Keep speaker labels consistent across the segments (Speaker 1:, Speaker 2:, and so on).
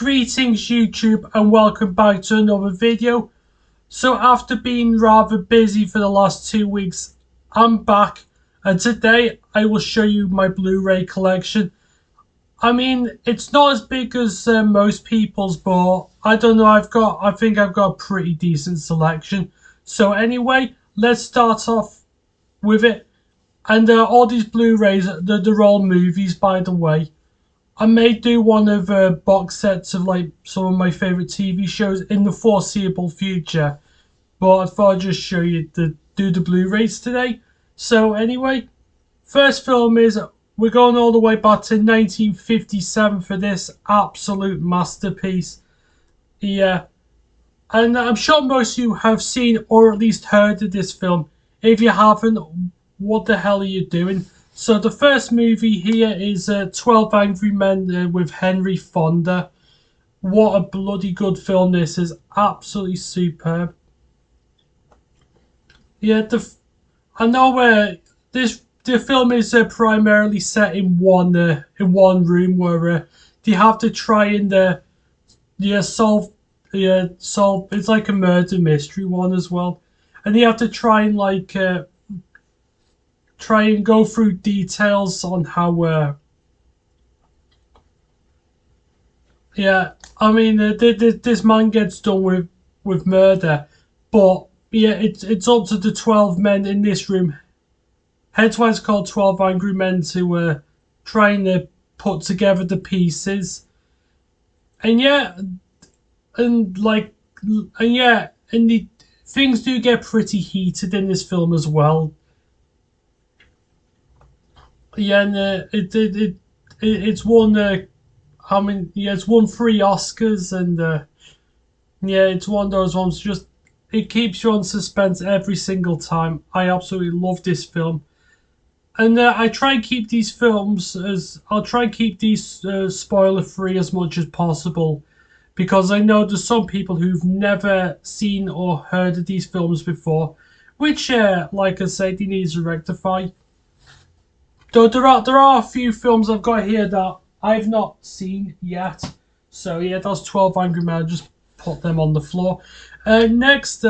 Speaker 1: Greetings YouTube and welcome back to another video. So after being rather busy for the last 2 weeks, I'm back and today I will show you my Blu-ray collection. I mean, it's not as big as most people's, but I don't know, I think I've got a pretty decent selection. So anyway, let's start off with it. And all these Blu-rays, they're all movies, by the way. I may do one of box sets of like some of my favourite TV shows in the foreseeable future, but I thought I'd just show you the Blu-rays today. So anyway, first film is, we're going all the way back to 1957 for this absolute masterpiece. Yeah, and I'm sure most of you have seen or at least heard of this film. If you haven't, what the hell are you doing? So the first movie here is 12 Angry Men with Henry Fonda. What a bloody good film this is. Absolutely superb. Yeah, I know the film is primarily set in one room where they have to try and solve it's like a murder mystery one as well, and they have to try and try and go through details on how I mean this man gets done with murder, but yeah, it's up to the 12 men in this room, hence why it's called 12 Angry Men, to try and put together the pieces. And the things do get pretty heated in this film as well. Yeah, and it's won. It's won 3 Oscars, and it's one of those ones. Just it keeps you on suspense every single time. I absolutely love this film, and I try and keep these films spoiler free as much as possible, because I know there's some people who've never seen or heard of these films before, which, like I said, they need to rectify. Though there are a few films I've got here that I've not seen yet. So yeah, that's 12 Angry Men. I'll just put them on the floor. Next,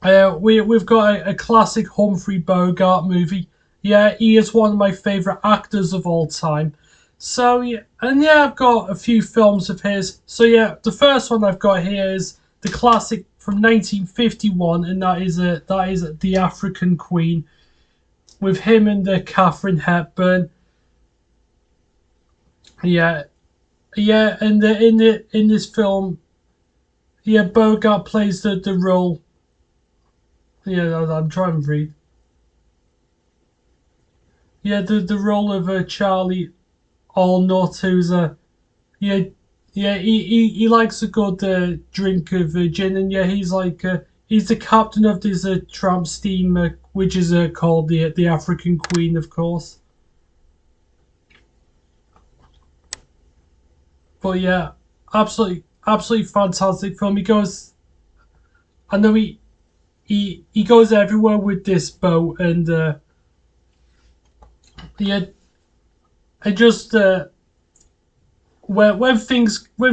Speaker 1: we've got a classic Humphrey Bogart movie. Yeah, he is one of my favourite actors of all time. So yeah, and yeah, I've got a few films of his. So yeah, the first one I've got here is the classic from 1951, and that is The African Queen, with him and Katharine Hepburn. And in this film, Bogart plays the role. I'm trying to read. The role of Charlie Allnut, who's he likes a good drink of gin, and he's the captain of this tramp steamer, which is called the African Queen, of course. But yeah, absolutely fantastic film. I know he goes everywhere with this boat, and and just when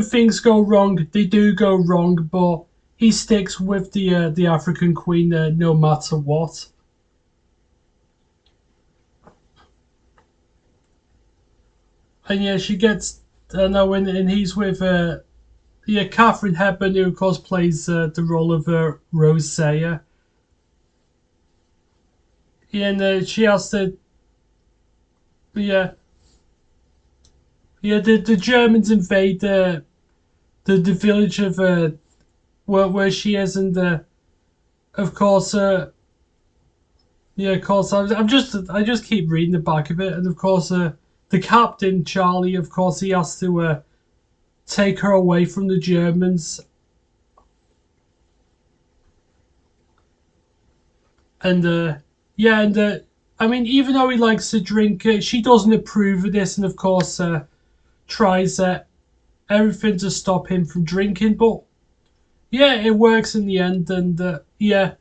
Speaker 1: things go wrong, they do go wrong, but he sticks with the African Queen no matter what. And yeah, she gets, and he's with Katharine Hepburn, who of course plays the role of Rose Sayer. And she has to, the Germans invade the village of where she is, and of course I just keep reading the back of it, and of course the captain, Charlie, of course, he has to take her away from the Germans. And I mean, even though he likes to drink, she doesn't approve of this, and of course tries everything to stop him from drinking. But yeah, it works in the end, and the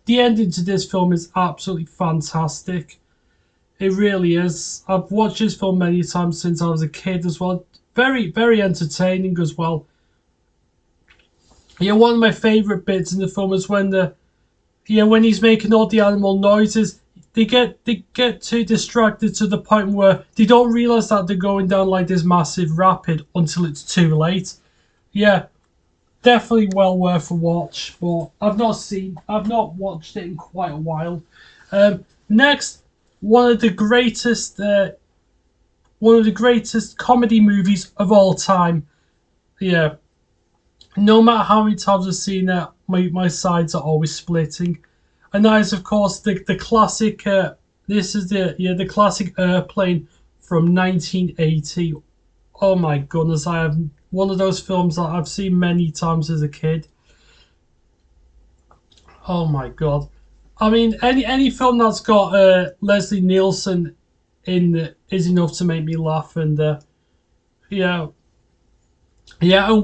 Speaker 1: ending to this film is absolutely fantastic. It really is. I've watched this film many times since I was a kid as well. very, very entertaining as well. Yeah, one of my favourite bits in the film is when when he's making all the animal noises. They get too distracted to the point where they don't realise that they're going down like this massive rapid until it's too late. Yeah, definitely well worth a watch, but I've not watched it in quite a while. Next, one of the greatest comedy movies of all time. Yeah, no matter how many times I've seen it, my sides are always splitting. And that is, of course, the classic. This is the classic Airplane from 1980. Oh my goodness, I have one of those films that I've seen many times as a kid. Oh my god. I mean, any film that's got Leslie Nielsen in is enough to make me laugh, and yeah, yeah,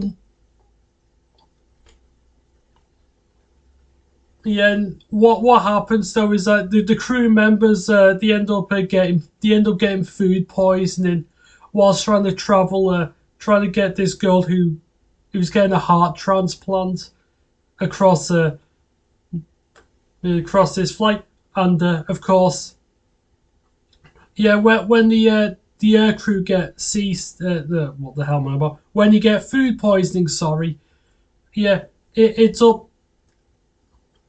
Speaker 1: yeah. And what happens though is that the crew members they end up getting food poisoning whilst trying to travel, trying to get this girl who's getting a heart transplant across across this flight, and of course, yeah, when the air crew get ceased, the what the hell am I about? When you get food poisoning, sorry, yeah, it's up,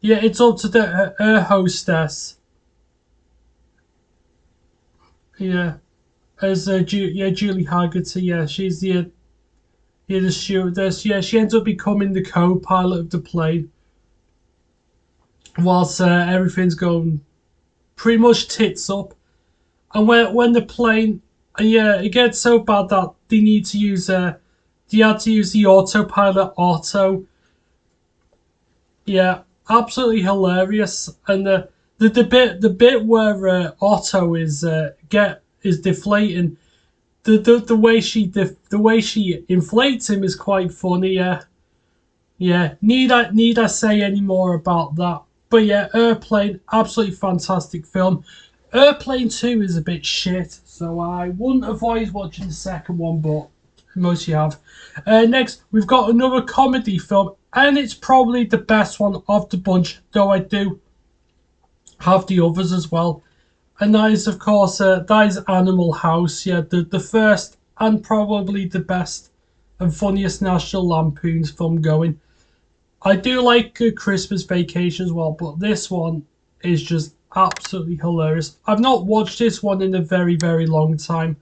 Speaker 1: yeah, it's up to the air hostess, yeah, as Julie Haggerty, yeah, she's the stewardess, yeah, she ends up becoming the co-pilot of the plane, whilst everything's going pretty much tits up. And when the plane, yeah, it gets so bad that they had to use the autopilot auto. Yeah, absolutely hilarious. And the bit where Otto is deflating, the way she inflates him is quite funny. Yeah, yeah. Need I say any more about that? But yeah, Airplane, absolutely fantastic film. Airplane 2 is a bit shit, so I wouldn't avoid watching the second one, but most you have. Next, we've got another comedy film, and it's probably the best one of the bunch, though I do have the others as well. And that is, of course, that is Animal House. Yeah, the first and probably the best and funniest National Lampoon's film going. I do like Christmas Vacation as well, but this one is just absolutely hilarious. I've not watched this one in a very, very long time.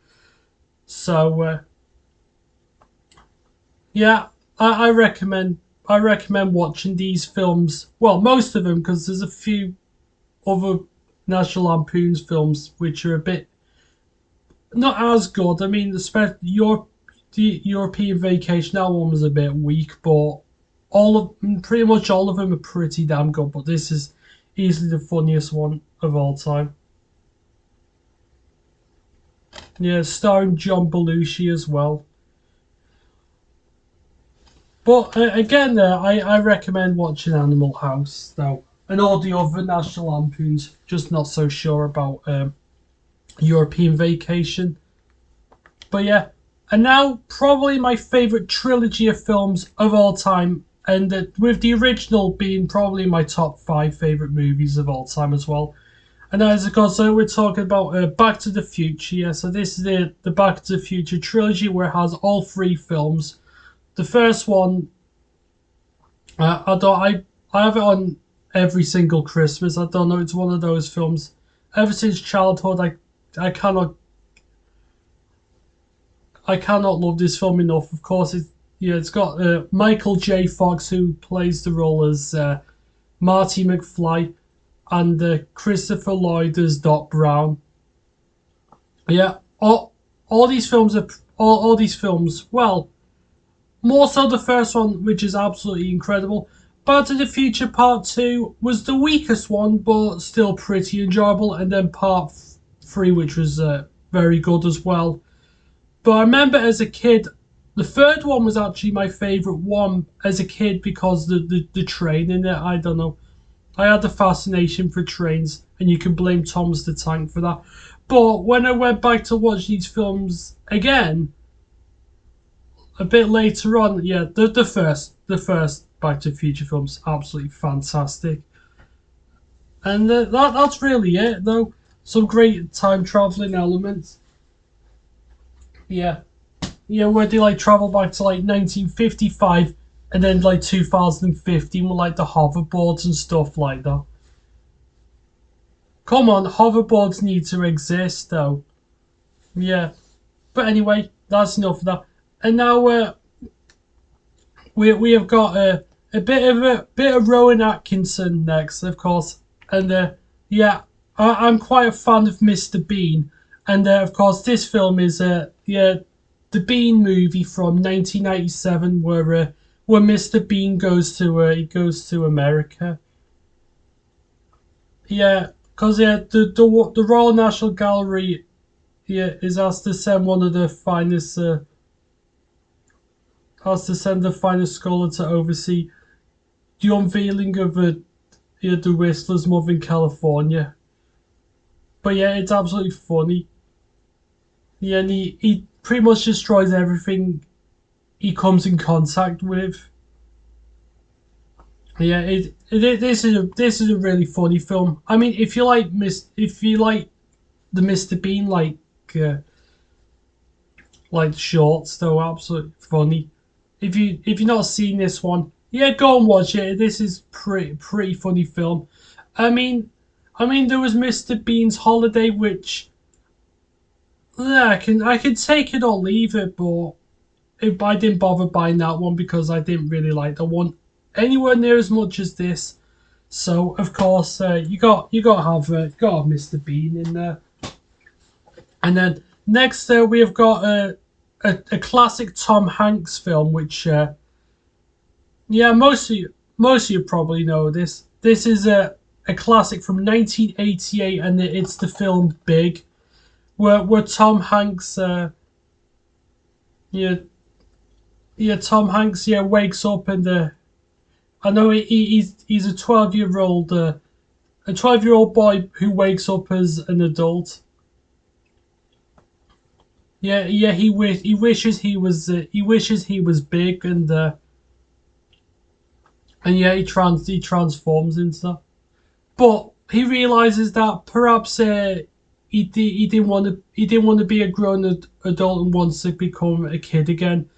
Speaker 1: So, yeah, I recommend watching these films. Well, most of them, because there's a few other National Lampoon's films which are a bit not as good. I mean, the European Vacation, that one was a bit weak, but pretty much all of them are pretty damn good. But this is easily the funniest one of all time. Yeah, starring John Belushi as well. But again, I recommend watching Animal House though, and all the other National Lampoons. Just not so sure about European Vacation. But yeah, and now probably my favourite trilogy of films of all time, and with the original being probably my top 5 favourite movies of all time as well. And as of course, we're talking about Back to the Future. Yeah, so this is the Back to the Future trilogy where it has all 3 films. The first one, I have it on every single Christmas. I don't know. It's one of those films. Ever since childhood, I cannot I cannot love this film enough. Of course, it's got Michael J. Fox who plays the role as Marty McFly, and Christopher Lloyd as Doc Brown. Yeah, all these films are all these films. Well, more so the first one, which is absolutely incredible. Back to the Future Part 2 was the weakest one, but still pretty enjoyable. And then Part 3, which was very good as well. But I remember as a kid, the third one was actually my favourite one as a kid because the train in it, I don't know. I had a fascination for trains, and you can blame Thomas the Tank for that. But when I went back to watch these films again, a bit later on, yeah, the first Back to the Future film's absolutely fantastic. And that's really it, though. Some great time traveling elements. Yeah, yeah, where they like travel back to like 1955 and then like 2015 with like the hoverboards and stuff like that. Come on, hoverboards need to exist though. Yeah, but anyway, that's enough of that. And now we have got a bit of Rowan Atkinson next, of course, and yeah, I'm quite a fan of Mr. Bean, and of course this film is yeah, the Bean movie from 1997, where Mr. Bean goes to America. Yeah, because yeah, the Royal National Gallery, yeah, is asked to send one of the finest has to send the finest scholar to oversee the unveiling of the Whistler's mother in California. But yeah, it's absolutely funny. Yeah, and he pretty much destroys everything he comes in contact with. Yeah, this is a really funny film. I mean, if you like the Mr. Bean uh, like shorts, though, absolutely funny. If you've not seen this one, yeah, go and watch it. This is pretty funny film. I mean, there was Mr. Bean's Holiday, which yeah, I can take it or leave it, but if I didn't bother buying that one because I didn't really like the one anywhere near as much as this. So of course you got to have Mr. Bean in there. And then next we have got a classic Tom Hanks film, which yeah, most of you probably know this. This is a classic from 1988, and it's the film Big, where Tom Hanks yeah, Tom Hanks wakes up, and I know he's a 12-year-old boy who wakes up as an adult. Yeah, he wishes he was big, and yeah, he transforms into that. But he realizes that perhaps he didn't want to be a grown adult and wants to become a kid again.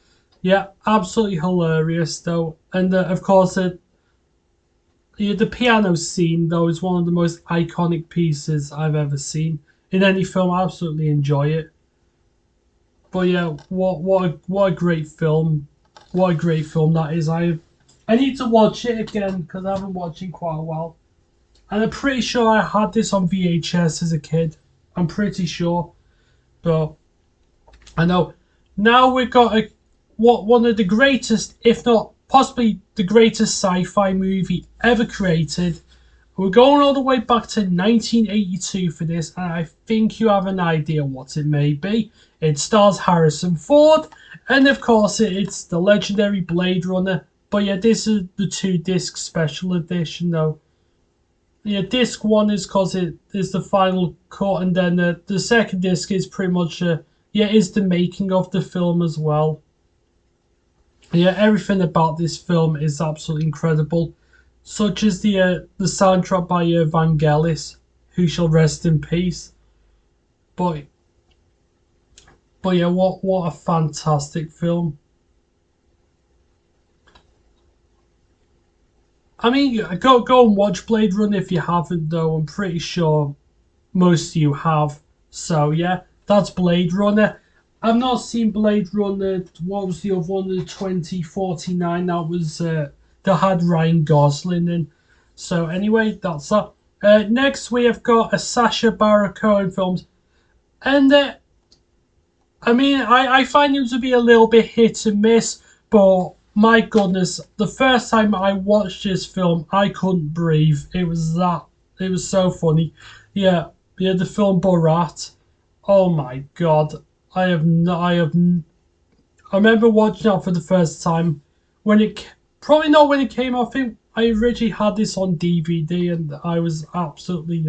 Speaker 1: Yeah, absolutely hilarious though, and of course yeah, the piano scene though is one of the most iconic pieces I've ever seen in any film. I absolutely enjoy it. But yeah, what a great film! What a great film that is. I need to watch it again because I haven't watched it in quite a while. And I'm pretty sure I had this on VHS as a kid. I'm pretty sure. But I know now we've got one of the greatest, if not possibly the greatest sci-fi movie ever created. We're going all the way back to 1982 for this, and I think you have an idea what it may be. It stars Harrison Ford, and of course it's the legendary Blade Runner. But yeah, this is the 2-disc special edition though. Yeah, disc one is because it is the final cut, and then the second disc is pretty much yeah, is the making of the film as well. Yeah, everything about this film is absolutely incredible, such as the soundtrack by Vangelis, who shall rest in peace. But yeah, what a fantastic film. I mean, go and watch Blade Runner if you haven't, though. I'm pretty sure most of you have. So yeah, that's Blade Runner. I've not seen Blade Runner. What was the other one? The 2049. That was that had Ryan Gosling in. So anyway, that's that. Next we have got a Sacha Baron Cohen films, and I mean I find it to be a little bit hit and miss, but my goodness, the first time I watched this film, I couldn't breathe. It was so funny. Yeah, yeah, the film Borat. Oh my god, I remember watching that for the first time when probably not when it came out. I think I originally had this on DVD, and I was absolutely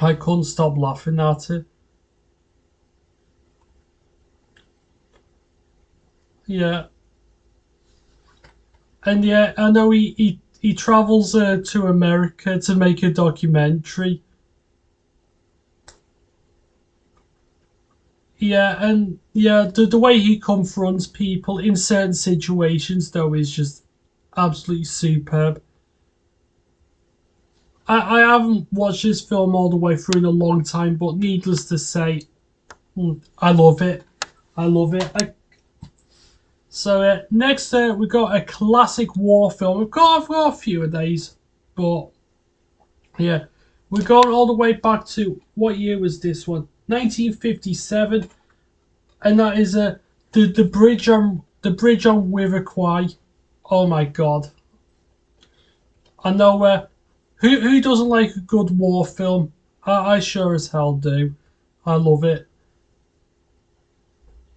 Speaker 1: I couldn't stop laughing at it. Yeah, and yeah, I know he travels to America to make a documentary. Yeah, and yeah, the way he confronts people in certain situations though is just absolutely superb. I haven't watched this film all the way through in a long time, but needless to say, I love it. I love it. Next, we got a classic war film. I've got a few of these, but yeah, we're going all the way back to what year was this one? 1957, and that is the bridge on River Kwai. Oh my god! I know who doesn't like a good war film. I sure as hell do. I love it.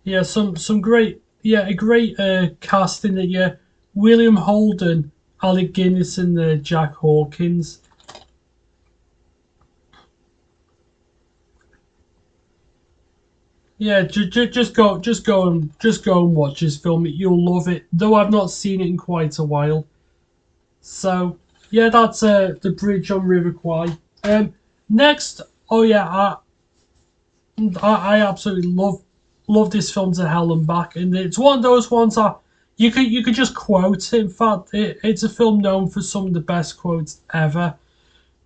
Speaker 1: Yeah, some great, yeah, a great cast in it. Yeah, William Holden, Alec Guinness, and Jack Hawkins. Yeah, just go and watch this film. You'll love it. Though I've not seen it in quite a while. So yeah, that's the bridge on River Kwai. Next, oh yeah, I absolutely love this film to hell and back, and it's one of those ones that you could just quote. In fact, it's a film known for some of the best quotes ever.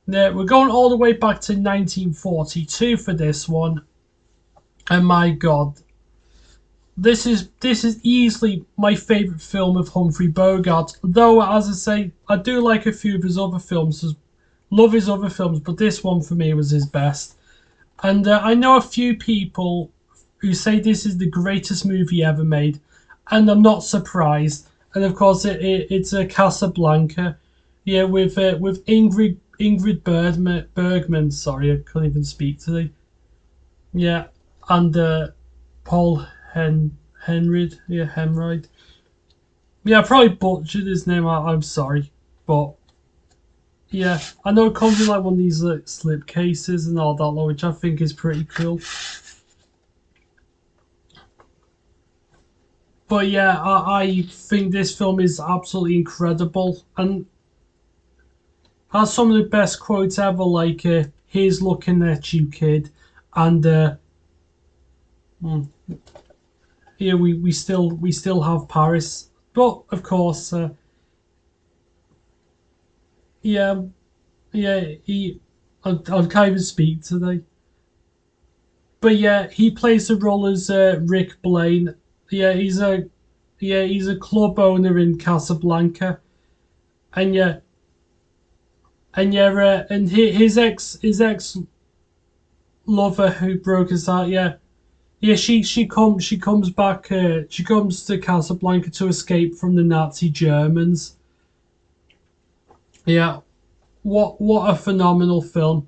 Speaker 1: Now, we're going all the way back to 1942 for this one, and my God, this is easily my favourite film of Humphrey Bogart. Though, as I say, I do like a few of his other films, love his other films, but this one for me was his best. And I know a few people who say this is the greatest movie ever made, and I'm not surprised. And of course, it's a Casablanca, yeah, with Ingrid Bergman. Sorry, I couldn't even speak today. Yeah, and Paul Henrid, yeah, Hemride. Yeah, I probably butchered his name. I'm sorry, but yeah, I know it comes in like one of these like, slip cases and all that, which I think is pretty cool. But yeah, I think this film is absolutely incredible and has some of the best quotes ever. Like, "Here's looking at you, kid," and mm, yeah, we still have Paris. But of course, yeah, yeah, I can't even speak today. But yeah, he plays the role as Rick Blaine. Yeah, he's a club owner in Casablanca, and his ex lover who broke his heart. Yeah, yeah. She comes back. She comes to Casablanca to escape from the Nazi Germans. Yeah, what a phenomenal film.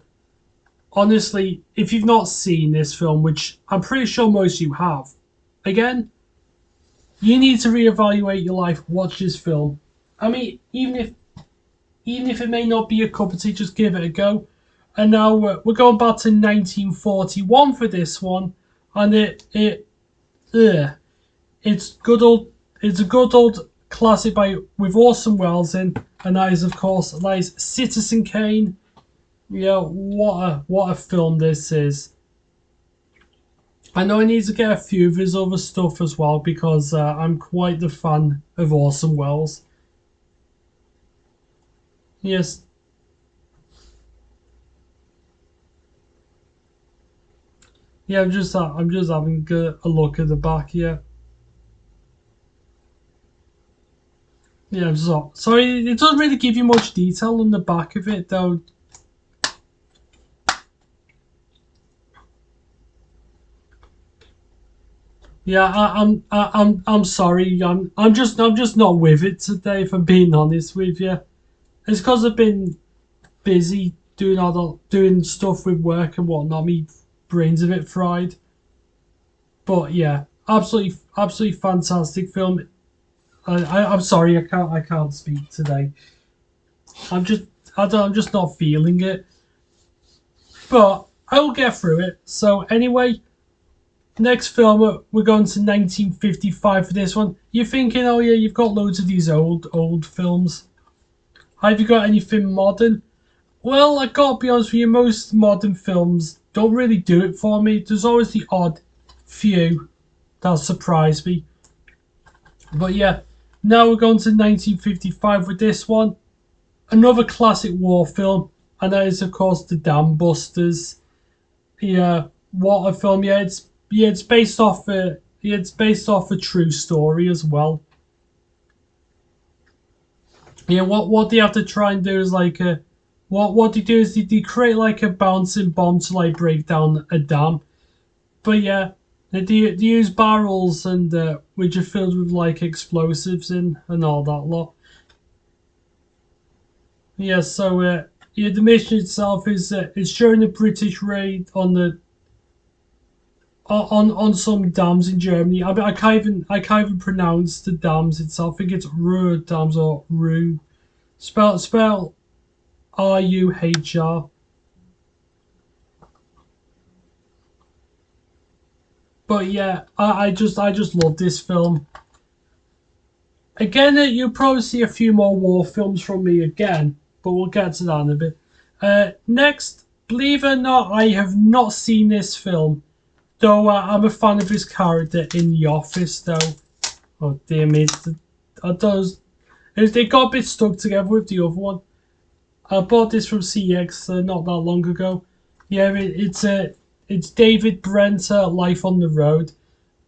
Speaker 1: Honestly, if you've not seen this film, which I'm pretty sure most of you have, again, you need to reevaluate your life. Watch this film. I mean, even if it may not be your cup of tea, just give it a go. And now we're going back to 1941 for this one, and ugh, it's good old it's a good old classic by with Orson Welles in, and that is Citizen Kane. Yeah, what a film this is. I know I need to get a few of his other stuff as well because I'm quite the fan of Orson Welles. Yes, yeah, I'm just having a look at the back here. Yeah, so it doesn't really give you much detail on the back of it though. Yeah, I'm sorry. I'm just not with it today. If I'm being honest with you, it's because I've been busy doing stuff with work and whatnot. My brain's a bit fried. But yeah, absolutely fantastic film. I'm sorry, I can't speak today. I'm just I'm just not feeling it. But I will get through it. So anyway, Next film, we're going to 1955 for this one. You're thinking, oh yeah, you've got loads of these old films. Have you got anything modern? Well, I gotta be honest with you, most modern films don't really do it for me. There's always the odd few that surprise me. But yeah, now we're going to 1955 with this one. Another classic war film, and that is of course The Dam Busters. Yeah, what a film! It's based off a true story as well. Yeah, what they have to try and do is like what they do is they create like a bouncing bomb to like break down a dam. But yeah, they use barrels and which are filled with like explosives and all that lot. Yeah, so yeah, the mission itself is showing a British raid on the on some dams in Germany. I mean, I can't even pronounce the dams itself. I think it's Ruhr dams or Ru. Spell Ruhr. But yeah, I just love this film. Again, you'll probably see a few more war films from me again, but we'll get to that in a bit. Next, believe it or not, I have not seen this film, though I'm a fan of his character in The Office, though. Oh dear me, they got a bit stuck together with the other one. I bought this from CX not that long ago. Yeah, it's David Brent, Life on the Road.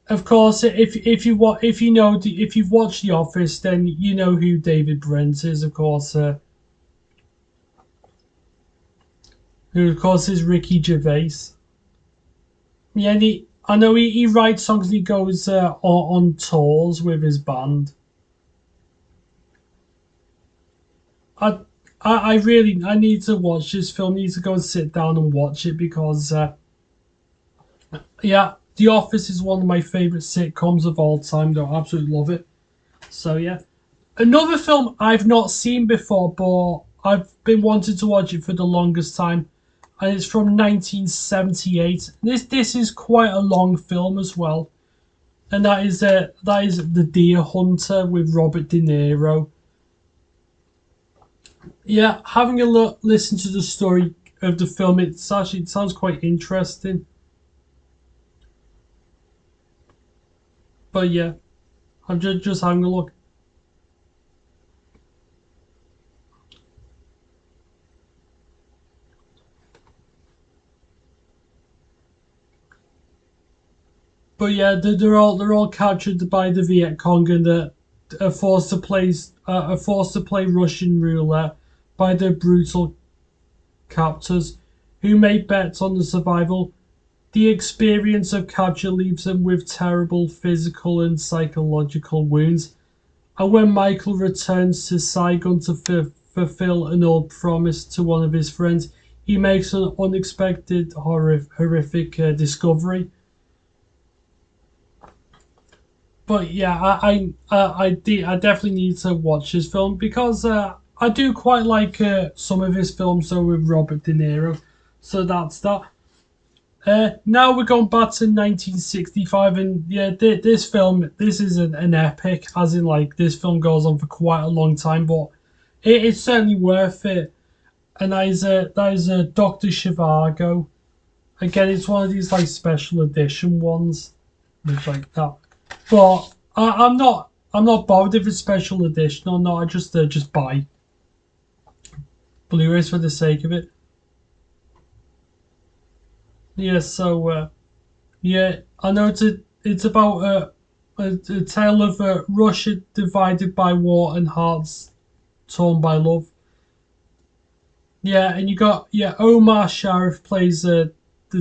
Speaker 1: Of course, if you've watched The Office, then you know who David Brent is. Of course, who of course is Ricky Gervais. Yeah, I know he writes songs and he goes on tours with his band. I I need to watch this film. I need to go and sit down and watch it because yeah, The Office is one of my favorite sitcoms of all time. Though I absolutely love it. So yeah. Another film I've not seen before, but I've been wanting to watch it for the longest time, and it's from 1978. This is quite a long film as well, and that is The Deer Hunter with Robert De Niro. Yeah, having a look, listen to the story of the film, it sounds quite interesting. But yeah, I'm just having a look. But yeah, they're all captured by the Viet Cong and are forced to play Russian roulette by their brutal captors, who make bets on the survival. The experience of capture leaves them with terrible physical and psychological wounds. And when Michael returns to Saigon to fulfill an old promise to one of his friends, he makes an unexpected horrific discovery. But yeah, I definitely need to watch this film because I do quite like some of his films though with Robert De Niro. So that's that. Now we're going back to 1965, and yeah, this film, this is an epic, as in like this film goes on for quite a long time, but it's certainly worth it. And that is Doctor Zhivago. Again, it's one of these like special edition ones, which like that. But I'm not bothered if it's special edition or not. I just buy Blu-rays for the sake of it. Yeah, so yeah, I know it's about a tale of Russia divided by war and hearts torn by love. Yeah, and you got Omar Sharif plays the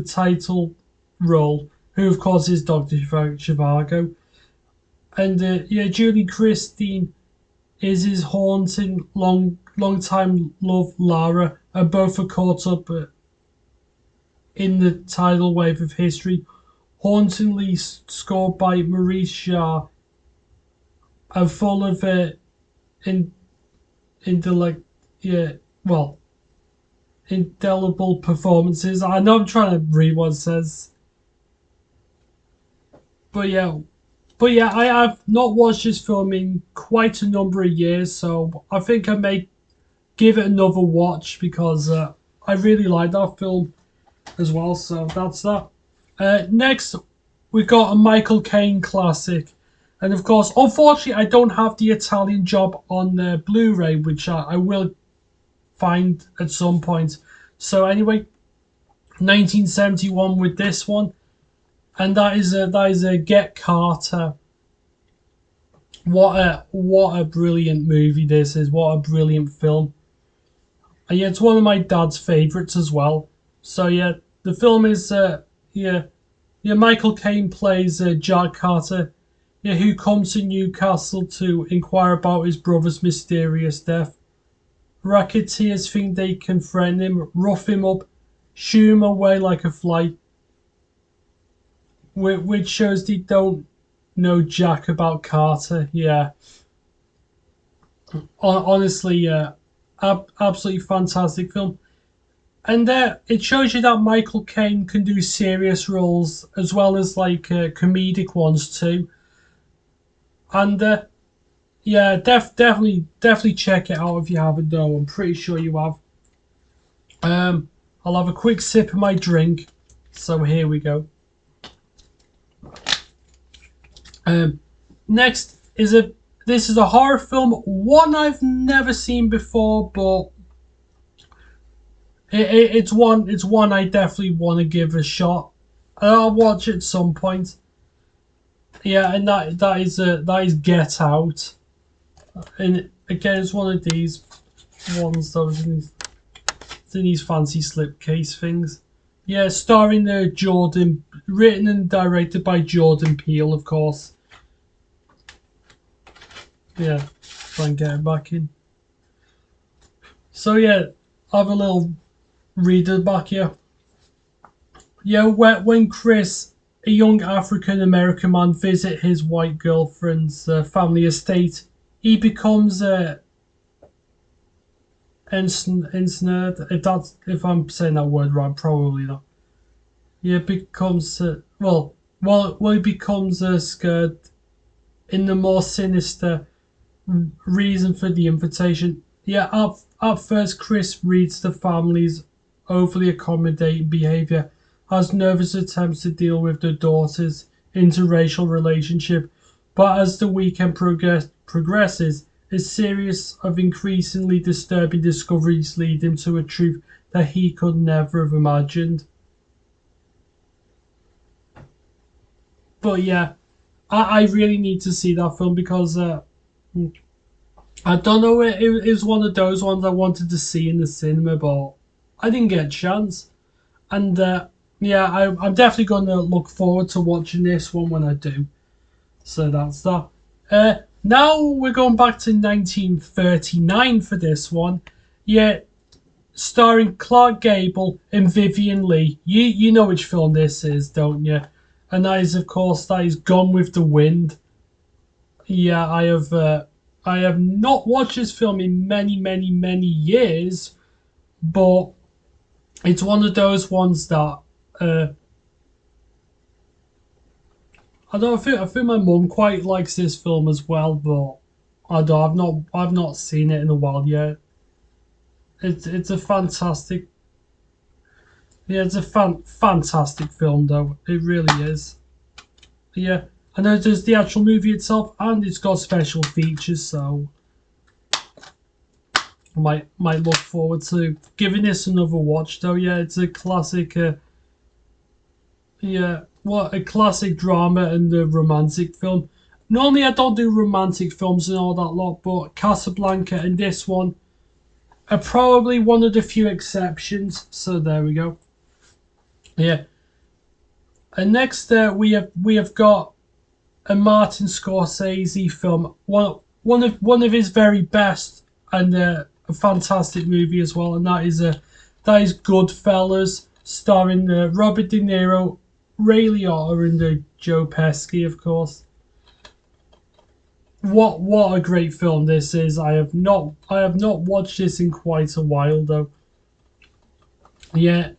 Speaker 1: title role, who of course is Doctor Zhivago, and yeah, Julie Christine is his haunting long time love Lara, and both are caught up in the tidal wave of history, hauntingly scored by Maurice Shah and full of in intellect, yeah, well, indelible performances. I know I'm trying to read what it says. but yeah, I have not watched this film in quite a number of years, so I think I may give it another watch because I really like that film as well. So that's that. Next, we got a Michael Caine classic, and of course, unfortunately, I don't have the Italian Job on Blu-ray, which I will find at some point. So anyway, 1971 with this one, and that is a Get Carter. What a brilliant movie this is! What a brilliant film! And yeah, it's one of my dad's favourites as well. So yeah, the film is yeah. Michael Caine plays Jack Carter, who comes to Newcastle to inquire about his brother's mysterious death. Racketeers think they can threaten him, rough him up, shoo him away like a fly, which shows they don't know jack about Carter. Yeah, honestly, absolutely fantastic film. And it shows you that Michael Caine can do serious roles as well as like comedic ones too. And yeah, definitely check it out if you haven't though. I'm pretty sure you have. I'll have a quick sip of my drink. So here we go. Next is this is a horror film, one I've never seen before, but it's one I definitely want to give a shot. I'll watch it at some point. Yeah, and that is Get Out, and again it's one of these ones that was in these fancy slipcase things. Yeah, starring Jordan, written and directed by Jordan Peele, of course. Yeah, try and get it back in. So yeah, I have a little reader back here. Yeah, when Chris, a young African American man, visit his white girlfriend's family estate, he becomes ensnared. If I'm saying that word right, probably not. Yeah, becomes he becomes scared in the more sinister reason for the invitation. Yeah, at first Chris reads the family's overly accommodating behaviour as nervous attempts to deal with their daughter's interracial relationship, but as the weekend progresses, a series of increasingly disturbing discoveries lead him to a truth that he could never have imagined. But yeah, I really need to see that film because I don't know, it was one of those ones I wanted to see in the cinema, but I didn't get a chance. And yeah, I'm definitely going to look forward to watching this one when I do. So that's that. Now we're going back to 1939 for this one. Yeah, starring Clark Gable and Vivian Leigh. You know which film this is, don't you? And that is, of course, that is Gone with the Wind. Yeah, I have not watched this film in many years, but it's one of those ones that I don't know, I think my mum quite likes this film as well, but I don't, I've not seen it in a while yet. It's a fantastic, yeah, it's a fantastic film though. It really is. Yeah, I know there's the actual movie itself, and it's got special features, so I might look forward to giving this another watch though. Yeah, it's a classic. Yeah, what a classic drama and a romantic film. Normally I don't do romantic films and all that lot, but Casablanca and this one are probably one of the few exceptions. So there we go. Yeah. And next we have got a Martin Scorsese film, one of his very best, and a fantastic movie as well, and that is Goodfellas, starring Robert De Niro, Ray Liotta, and Joe Pesci, of course. What a great film this is! I have not watched this in quite a while though. Yeah,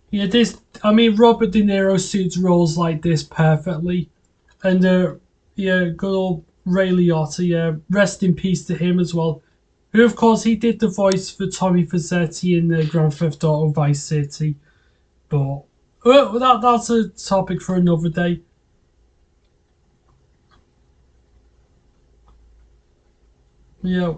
Speaker 1: Yeah, this. I mean, Robert De Niro suits roles like this perfectly, and yeah, good old Ray Liotta. Yeah, rest in peace to him as well. Who, of course, he did the voice for Tommy Vercetti in Grand Theft Auto Vice City. But that's a topic for another day. Yeah,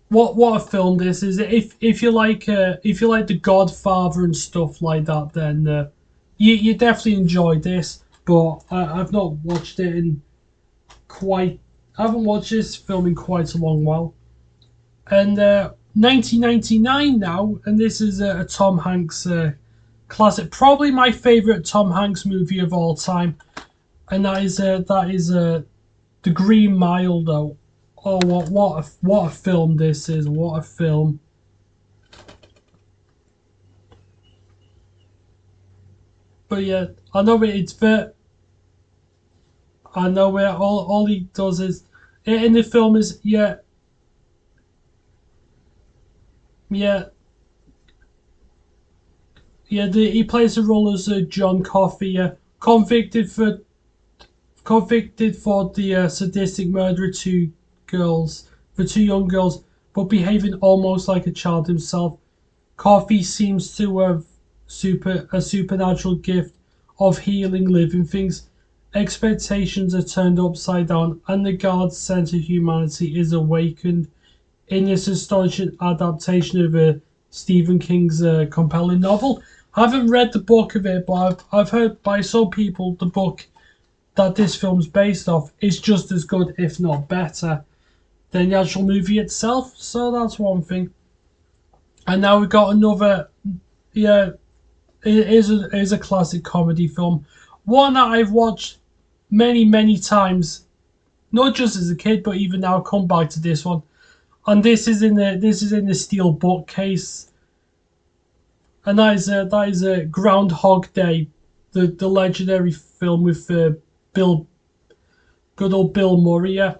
Speaker 1: what a film this is. If you like The Godfather and stuff like that, then you definitely enjoy this. But I've not watched it in quite. I haven't watched this film in quite a long while. And 1999 now, and this is a Tom Hanks classic, probably my favorite Tom Hanks movie of all time, and that is The Green Mile. Though, oh what a film this is! What a film! But yeah, I know it's bit. I know where all he does is in the film is yeah he plays the role as John Coffey, convicted for the sadistic murder of two young girls, but behaving almost like a child himself. Coffey seems to have a supernatural gift of healing living things. Expectations are turned upside down, and the guard's sense of humanity is awakened in this astonishing adaptation of Stephen King's compelling novel. I haven't read the book of it, but I've heard by some people the book that this film's based off is just as good, if not better, than the actual movie itself. So that's one thing. And now we've got another, yeah, it is a classic comedy film. One that I've watched many times, not just as a kid, but even now. Come back to this one, and this is in the steel bookcase, and that is a Groundhog Day, the legendary film with Bill, good old Bill Murray. Yeah.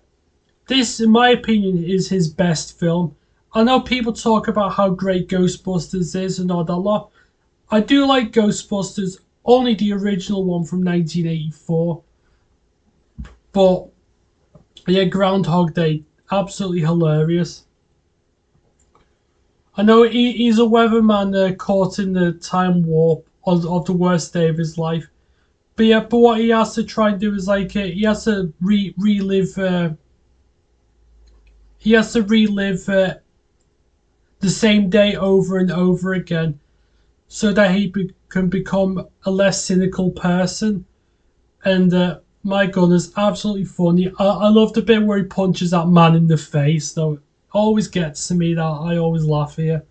Speaker 1: This, in my opinion, is his best film. I know people talk about how great Ghostbusters is and all that lot. I do like Ghostbusters, only the original one from 1984. But yeah, Groundhog Day, absolutely hilarious. I know he's a weatherman caught in the time warp of the worst day of his life. But yeah, but what he has to try and do is he has to relive. He has to relive the same day over and over again, so that can become a less cynical person. And my goodness, absolutely funny. I love the bit where he punches that man in the face, though. It always gets to me that I always laugh here.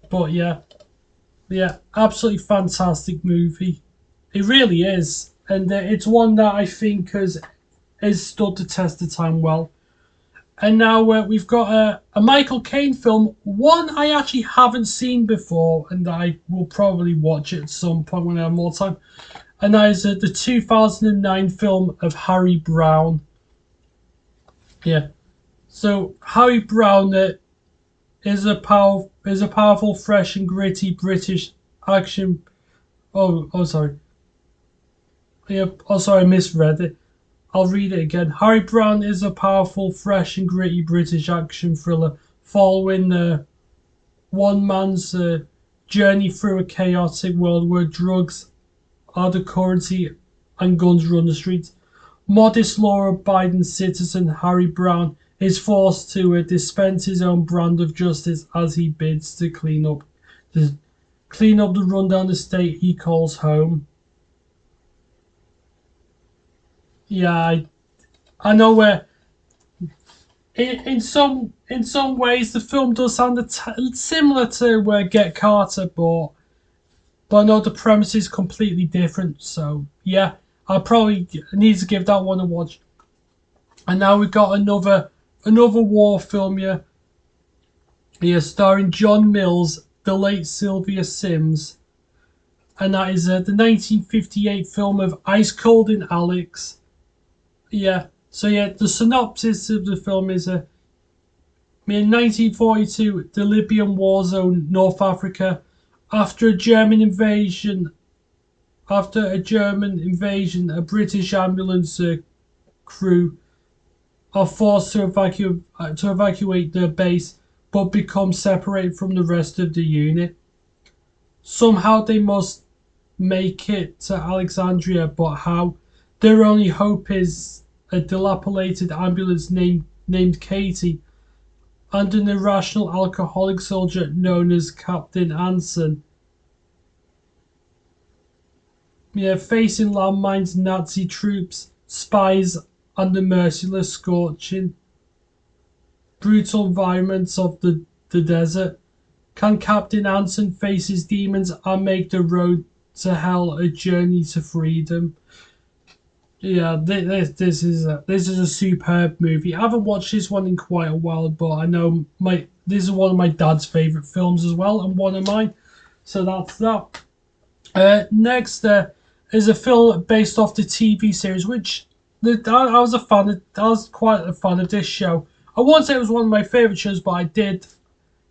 Speaker 1: But yeah, absolutely fantastic movie. It really is, and it's one that I think has stood the test of time well. And now we've got a Michael Caine film, one I actually haven't seen before, and I will probably watch it at some point when I have more time. And that is the 2009 film of Harry Brown. Yeah. So Harry Brown is a powerful, fresh and gritty British action. Oh, sorry. Yeah. Oh, sorry, I misread it. I'll read it again. Harry Brown is a powerful, fresh and gritty British action thriller following one man's journey through a chaotic world where drugs are the currency and guns run the streets. Modest law-abiding citizen Harry Brown is forced to dispense his own brand of justice as he bids to clean up the rundown estate he calls home. Yeah, I know where. In some ways, the film does sound similar to Get Carter, but I know the premise is completely different. So yeah, I probably need to give that one a watch. And now we've got another war film here starring John Mills, the late Sylvia Sims, and that is the 1958 film of Ice Cold in Alex. Yeah. So yeah, the synopsis of the film is in 1942, the Libyan war zone, North Africa, After a German invasion, a British ambulance crew are forced to evacuate their base, but become separated from the rest of the unit. Somehow they must make it to Alexandria, but how? Their only hope is a dilapidated ambulance named Katie and an irrational alcoholic soldier known as Captain Anson. Yeah, facing landmines, Nazi troops, spies, and the merciless, scorching, brutal environments of the desert. Can Captain Anson face his demons and make the road to hell a journey to freedom? Yeah, this is a superb movie. I haven't watched this one in quite a while, but I know this is one of my dad's favorite films as well, and one of mine. So that's that. Next is a film based off the TV series, which I was a fan of. I was quite a fan of this show. I won't say it was one of my favorite shows, but I did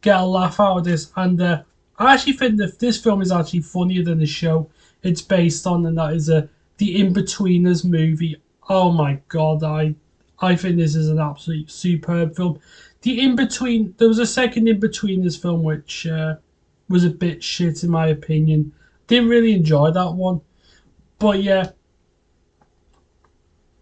Speaker 1: get a laugh out of this, and I actually think that this film is actually funnier than the show it's based on, and that is the Inbetweeners movie. Oh my god, I think this is an absolute superb film. There was a second Inbetweeners film which was a bit shit in my opinion. Didn't really enjoy that one, but yeah.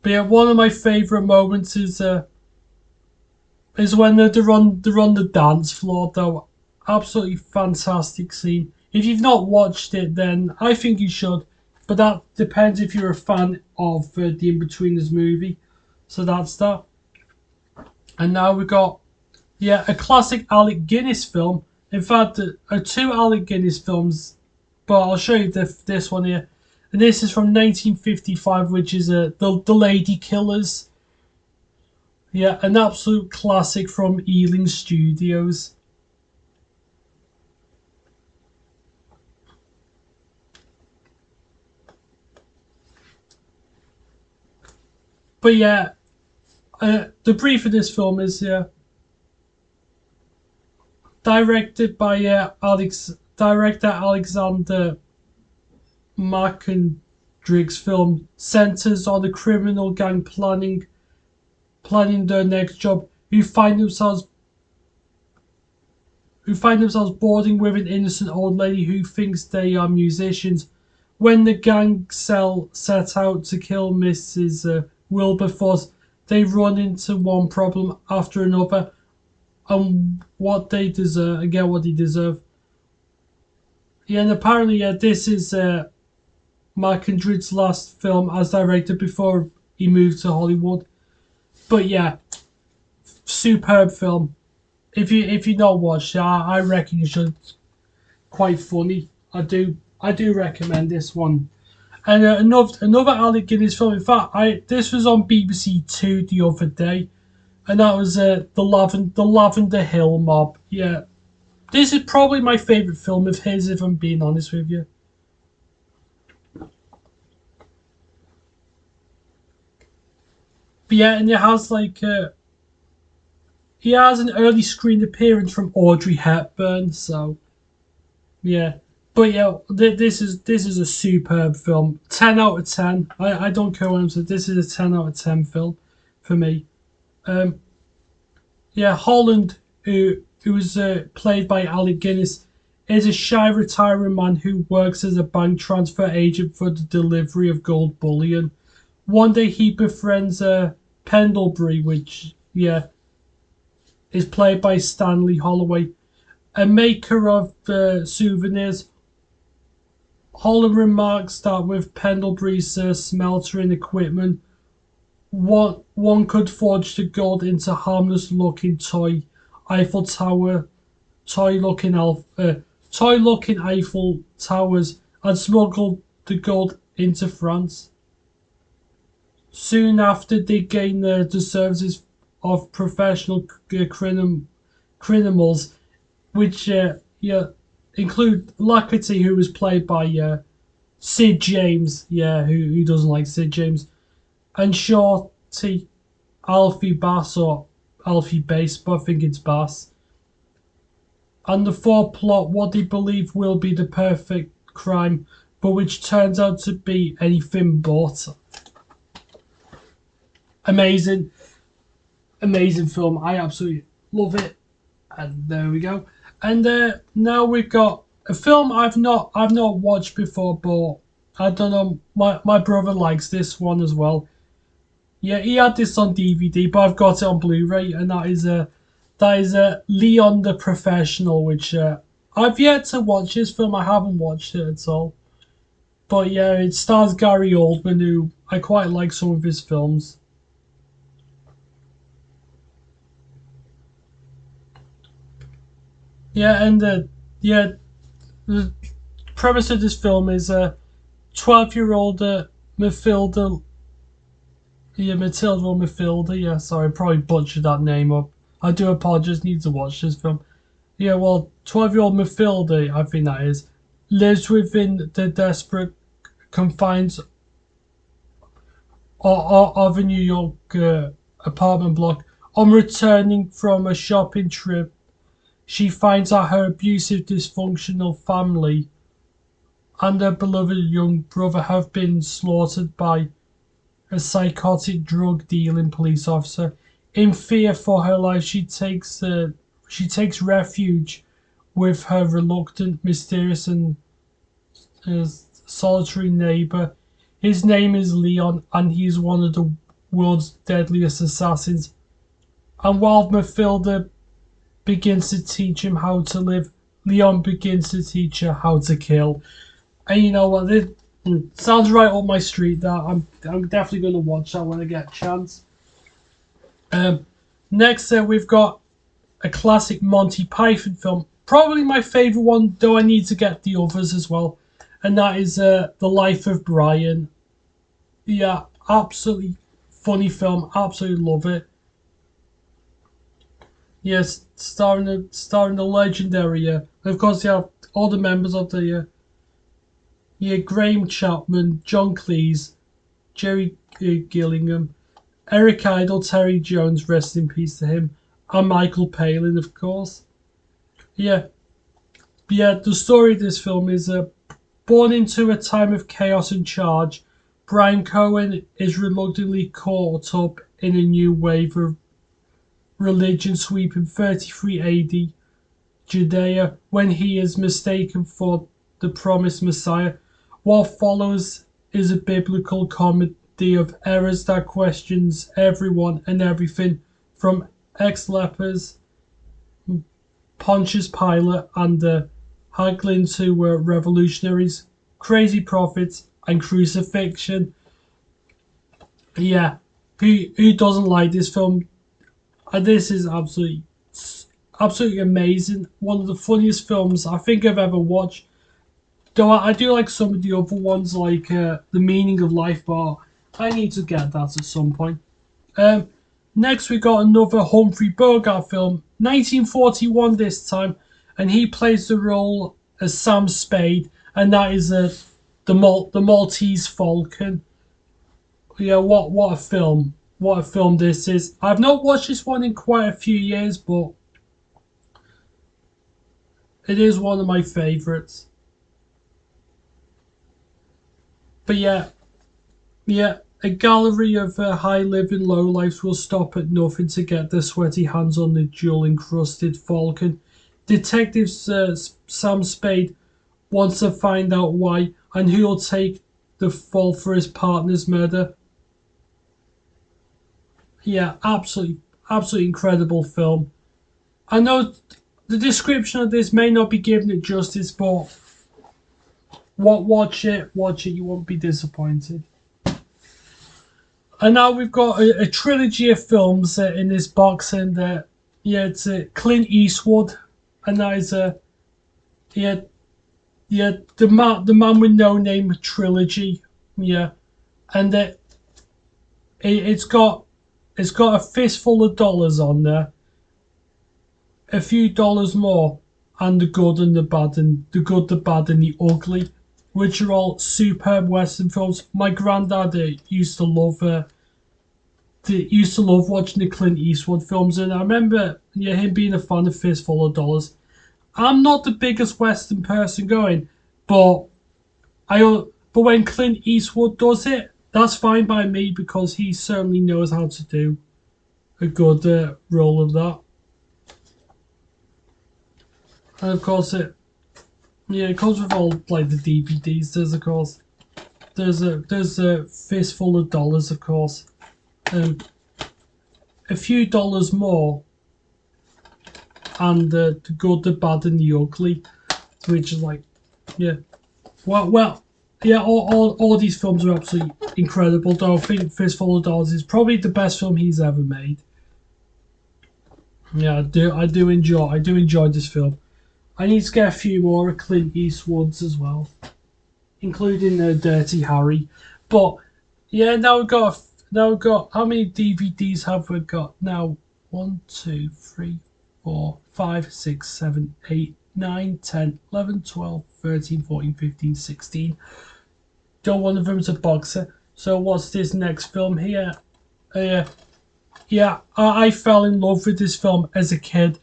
Speaker 1: One of my favourite moments is when they're on the dance floor though. Absolutely fantastic scene. If you've not watched it, then I think you should. But that depends if you're a fan of the Inbetweeners movie. So that's that. And now we got, a classic Alec Guinness film. In fact, two Alec Guinness films, but I'll show you this one here. And this is from 1955, which is the Lady Killers. Yeah, an absolute classic from Ealing Studios. But yeah, the brief of this film is directed by director Alexander Macendrick's film centers on a criminal gang planning their next job, who find themselves boarding with an innocent old lady who thinks they are musicians. When the gang set out to kill Mrs. Wilberforce, they run into one problem after another, and get what they deserve. Yeah, and apparently, this is Macendrick's last film as director before he moved to Hollywood. But yeah, superb film. If you not watched it, I reckon you should. Quite funny. I do recommend this one. And another Alec Guinness film. In fact, this was on BBC Two the other day, and that was the Lavender Hill Mob. Yeah, this is probably my favourite film of his, if I'm being honest with you. But yeah, and it has he has an early screen appearance from Audrey Hepburn. So yeah. But yeah, this is a superb film. 10 out of 10. I don't care what I'm saying. This is a 10 out of 10 film for me. Holland, who was played by Alec Guinness, is a shy retiring man who works as a bank transfer agent for the delivery of gold bullion. One day he befriends Pendlebury, which is played by Stanley Holloway, a maker of souvenirs. Holland remarks that with Pendlebury's smeltering equipment, one could forge the gold into harmless-looking toy Eiffel Tower, toy-looking Eiffel Towers, and smuggle the gold into France. Soon after, they gain the services of professional criminals, which include Lackerty, who was played by Sid James, who doesn't like Sid James, and Shorty, Alfie Bass, or Alfie Bass, but I think it's Bass. and the foreplot what they believe will be the perfect crime, but which turns out to be anything but. Amazing film. I absolutely love it. And there we go. And now we've got a film I've not watched before, but I don't know. My brother likes this one as well. Yeah, he had this on DVD, but I've got it on Blu-ray, and that is Leon the Professional, which I've yet to watch this film. I haven't watched it at all. But yeah, it stars Gary Oldman, who I quite like some of his films. Yeah, and the premise of this film is a 12-year-old Matilda. Yeah, Matilda or Mathilda. Yeah, sorry, I probably butchered that name up. I do apologize. Need to watch this film. Yeah, well, 12-year-old Mathilda, I think that is, lives within the desperate confines of a New York apartment block. On returning from a shopping trip, she finds that her abusive, dysfunctional family and her beloved young brother have been slaughtered by a psychotic drug-dealing police officer. In fear for her life, she takes refuge with her reluctant, mysterious, and solitary neighbor. His name is Leon, and he is one of the world's deadliest assassins. And while Mathilda begins to teach him how to live, Leon begins to teach her how to kill. And you know what? This sounds right up my street. That I'm definitely going to watch that when I get a chance. Next, we've got a classic Monty Python film. Probably my favourite one, though I need to get the others as well. And that is The Life of Brian. Yeah, absolutely funny film. Absolutely love it. Yes, starring the legendary. Of course, you have all the members of the. Graham Chapman, John Cleese, Jerry Gillingham, Eric Idle, Terry Jones, rest in peace to him, and Michael Palin, of course. Yeah, the story of this film is born into a time of chaos and charge. Brian Cohen is reluctantly caught up in a new wave of religion sweeping 33 AD Judea when he is mistaken for the promised Messiah. What follows is a biblical comedy of errors that questions everyone and everything, from ex-lepers, Pontius Pilate, and haggling to revolutionaries, crazy prophets, and crucifixion. Yeah, who doesn't like this film? And this is absolutely amazing. One of the funniest films I think I've ever watched. Though I do like some of the other ones, like The Meaning of Life, but I need to get that at some point. Next, we got another Humphrey Bogart film, 1941 this time, and he plays the role as Sam Spade, and that is the Maltese Falcon. Yeah, what a film! What a film this is. I've not watched this one in quite a few years, but it is one of my favourites. But yeah, a gallery of high-living lowlifes will stop at nothing to get their sweaty hands on the jewel-encrusted Falcon. Detective Sam Spade wants to find out why and who'll take the fall for his partner's murder. Yeah, absolutely incredible film. I know the description of this may not be giving it justice, but watch it, you won't be disappointed. And now we've got a trilogy of films in this box, and it's Clint Eastwood, and that is the man with No Name Trilogy, and it's got a fistful of dollars on there, a few dollars more, and the good and the bad, and the good, the bad, and the ugly, which are all superb Western films. My granddad used to love watching the Clint Eastwood films, and I remember him being a fan of Fistful of Dollars. I'm not the biggest Western person going, but but when Clint Eastwood does it, that's fine by me because he certainly knows how to do a good role of that. And of course it comes with all like the DVDs. There's a fistful of dollars, of course. A few dollars more, and the good, the bad, and the ugly, which is like, yeah. Yeah. All these films are absolutely incredible. Though I think Fistful of Dollars is probably the best film he's ever made. Yeah, I do enjoy this film. I need to get a few more of Clint Eastwood's as well, including Dirty Harry. But yeah, now we've got how many DVDs have we got now? 1, 2, 3, 4, 5, 6, 7, 8, 9, 10, 11, 12, 13, 14, 15, 16. Don't one of them's a boxer. So what's this next film here? Yeah, I fell in love with this film as a kid.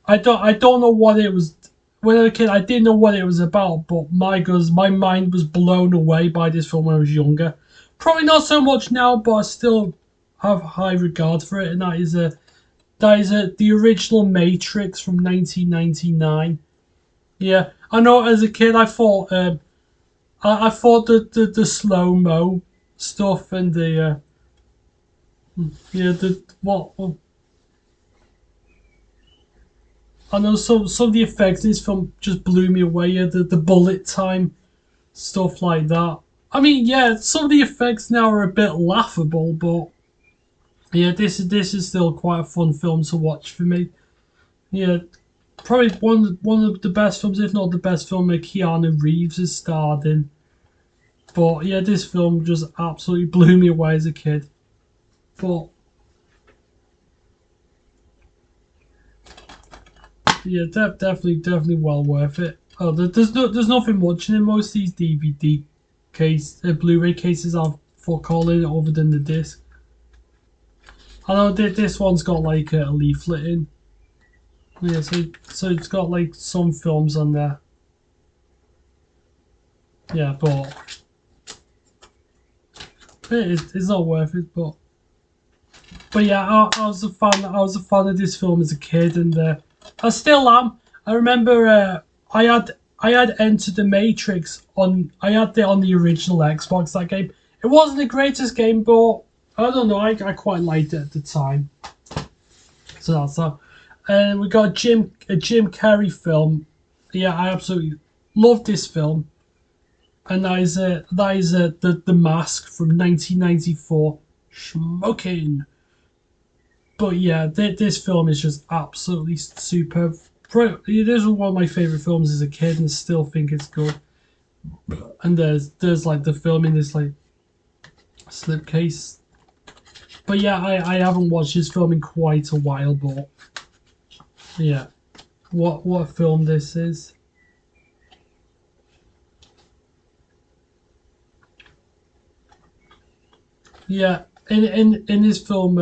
Speaker 1: I don't know what it was. When I was a kid, I didn't know what it was about, but my goodness, my mind was blown away by this film when I was younger. Probably not so much now, but I still have high regard for it, and that is the original Matrix from 1999. Yeah, I know. As a kid, I thought I thought that the slow mo stuff and the the what. I know some of the effects in this film just blew me away. Yeah, the bullet time stuff like that. I mean, yeah, some of the effects now are a bit laughable, but yeah, this is still quite a fun film to watch for me. Yeah, probably one of the best films, if not the best film, that Keanu Reeves has starred in. But yeah, this film just absolutely blew me away as a kid. But yeah, definitely well worth it. Oh, there's nothing much in most of these DVD Blu-ray cases are for calling other than the disc. I know this one's got like a leaflet in. Yeah, so it's got like some films on there. Yeah, but it's not worth it. But yeah, I was a fan. I was a fan of this film as a kid, and I still am. I remember I had entered the Matrix on. I had it on the original Xbox. That game. It wasn't the greatest game, but I don't know. I quite liked it at the time. So that's that. And we got a Jim Carrey film. Yeah, I absolutely love this film. And that is the Mask from 1994. Smoking. But yeah, this film is just absolutely superb. This was one of my favorite films as a kid, and still think it's good. And there's like the film in this like slipcase. But yeah, I haven't watched this film in quite a while. But yeah, what a film this is. Yeah, in this film,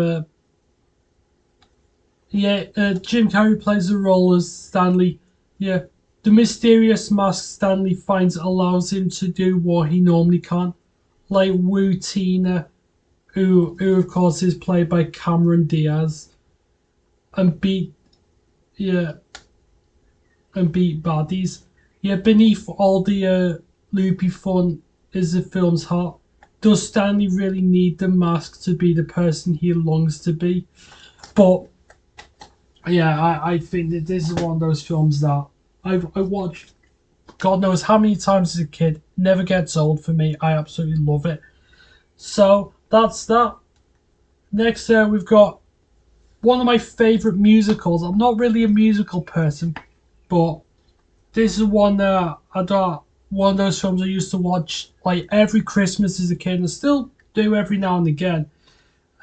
Speaker 1: Jim Carrey plays the role as Stanley. Yeah, the mysterious mask Stanley finds allows him to do what he normally can't, like woo Tina, who of course is played by Cameron Diaz, and yeah beat baddies. Yeah, beneath all the loopy fun is the film's heart. Does Stanley really need the mask to be the person he longs to be? But yeah, I think that this is one of those films that I watched God knows how many times as a kid. Never gets old for me. I absolutely love it. So that's that. Next, we've got one of my favourite musicals. I'm not really a musical person, but this is one one of those films I used to watch like every Christmas as a kid, and still do every now and again.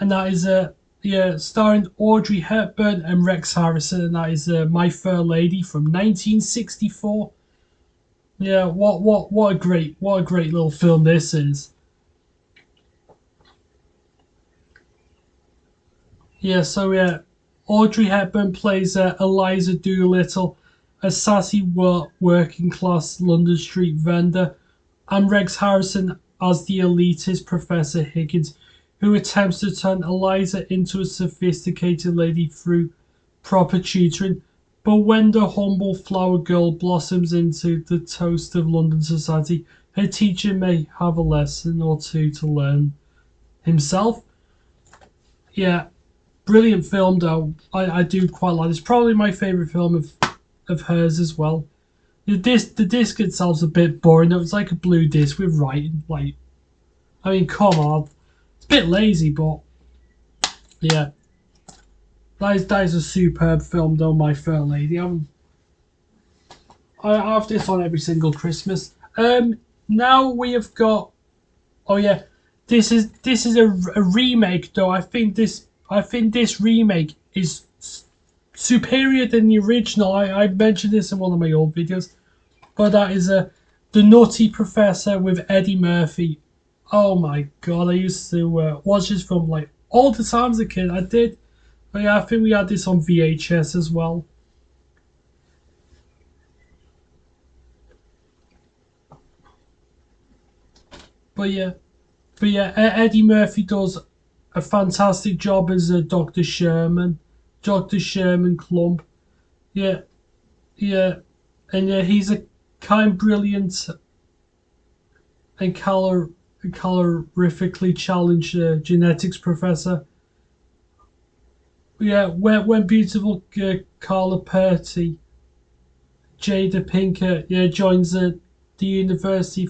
Speaker 1: And that is starring Audrey Hepburn and Rex Harrison, and that is My Fair Lady from 1964. Yeah, what a great little film this is. Yeah, so Audrey Hepburn plays Eliza Doolittle, a sassy working class London street vendor, and Rex Harrison as the elitist Professor Higgins, who attempts to turn Eliza into a sophisticated lady through proper tutoring. But when the humble flower girl blossoms into the toast of London society, her teacher may have a lesson or two to learn himself. Yeah, brilliant film though. I do quite like it. It's probably my favourite film of hers as well. The disc itself's a bit boring. It was like a blue disc with writing. Like, I mean, come on. It's a bit lazy, but yeah. That is a superb film though, My Fair Lady. I have this on every single Christmas. Now we have got. Oh yeah, this is a remake though. I think this remake is superior than the original. I mentioned this in one of my old videos, but that is the Nutty Professor with Eddie Murphy. Oh my god, I used to watch this film like all the time as a kid. I did. But yeah, I think we had this on VHS as well. But yeah, Eddie Murphy does a fantastic job as Dr. Sherman, Dr. Sherman Clump. Yeah, yeah, and yeah, he's a kind, brilliant, and calorifically challenged genetics professor. Yeah, when beautiful Carla Purty, Jada Pinkett, yeah, joins the University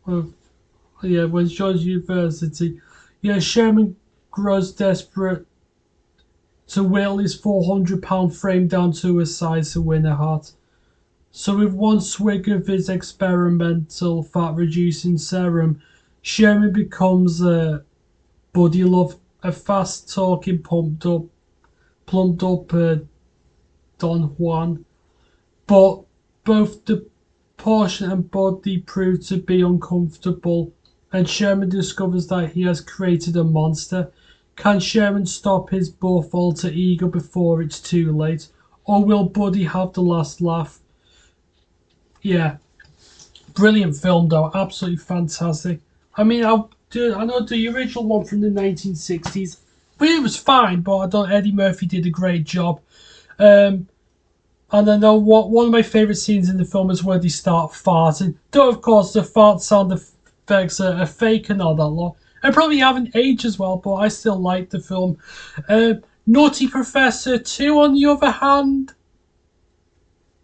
Speaker 1: of when she joins university, yeah, Sherman grows desperate to will his £400 frame down to her size to win her heart. So with one swig of his experimental fat-reducing serum, Sherman becomes Buddy Love, a fast-talking, plumped up Don Juan. But both the portion and body prove to be uncomfortable, and Sherman discovers that he has created a monster. Can Sherman stop his buff alter ego before it's too late? Or will Buddy have the last laugh? Yeah, brilliant film though, absolutely fantastic. I mean, I know the original one from the 1960s, but it was fine. But I thought Eddie Murphy did a great job. And I know one of my favourite scenes in the film is where they start farting. Though of course the fart sound effects are fake and all that lot, and probably haven't aged as well. But I still like the film. Nutty Professor 2, on the other hand,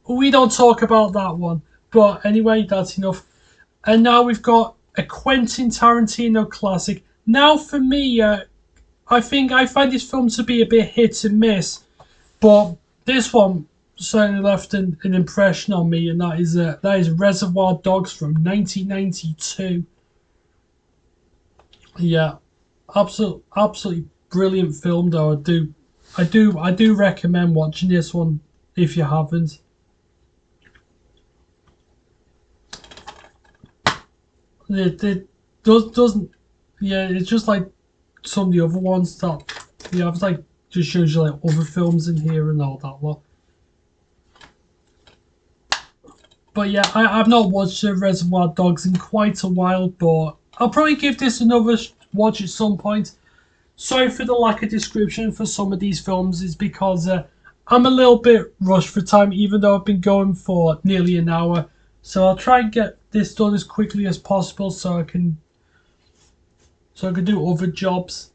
Speaker 1: we don't talk about that one. But anyway, that's enough. And now we've got a Quentin Tarantino classic. Now for me, I find this film to be a bit hit and miss, but this one certainly left an impression on me, and that is Reservoir Dogs from 1992. Yeah, absolutely brilliant film though. I do recommend watching this one if you haven't. It doesn't. Yeah, it's just like some of the other ones that it's like just shows you like other films in here and all that lot. But yeah, I've not watched Reservoir Dogs in quite a while, but I'll probably give this another watch at some point. Sorry for the lack of description for some of these films, is because I'm a little bit rushed for time, even though I've been going for nearly an hour. So I'll try and get this done as quickly as possible so I can do other jobs.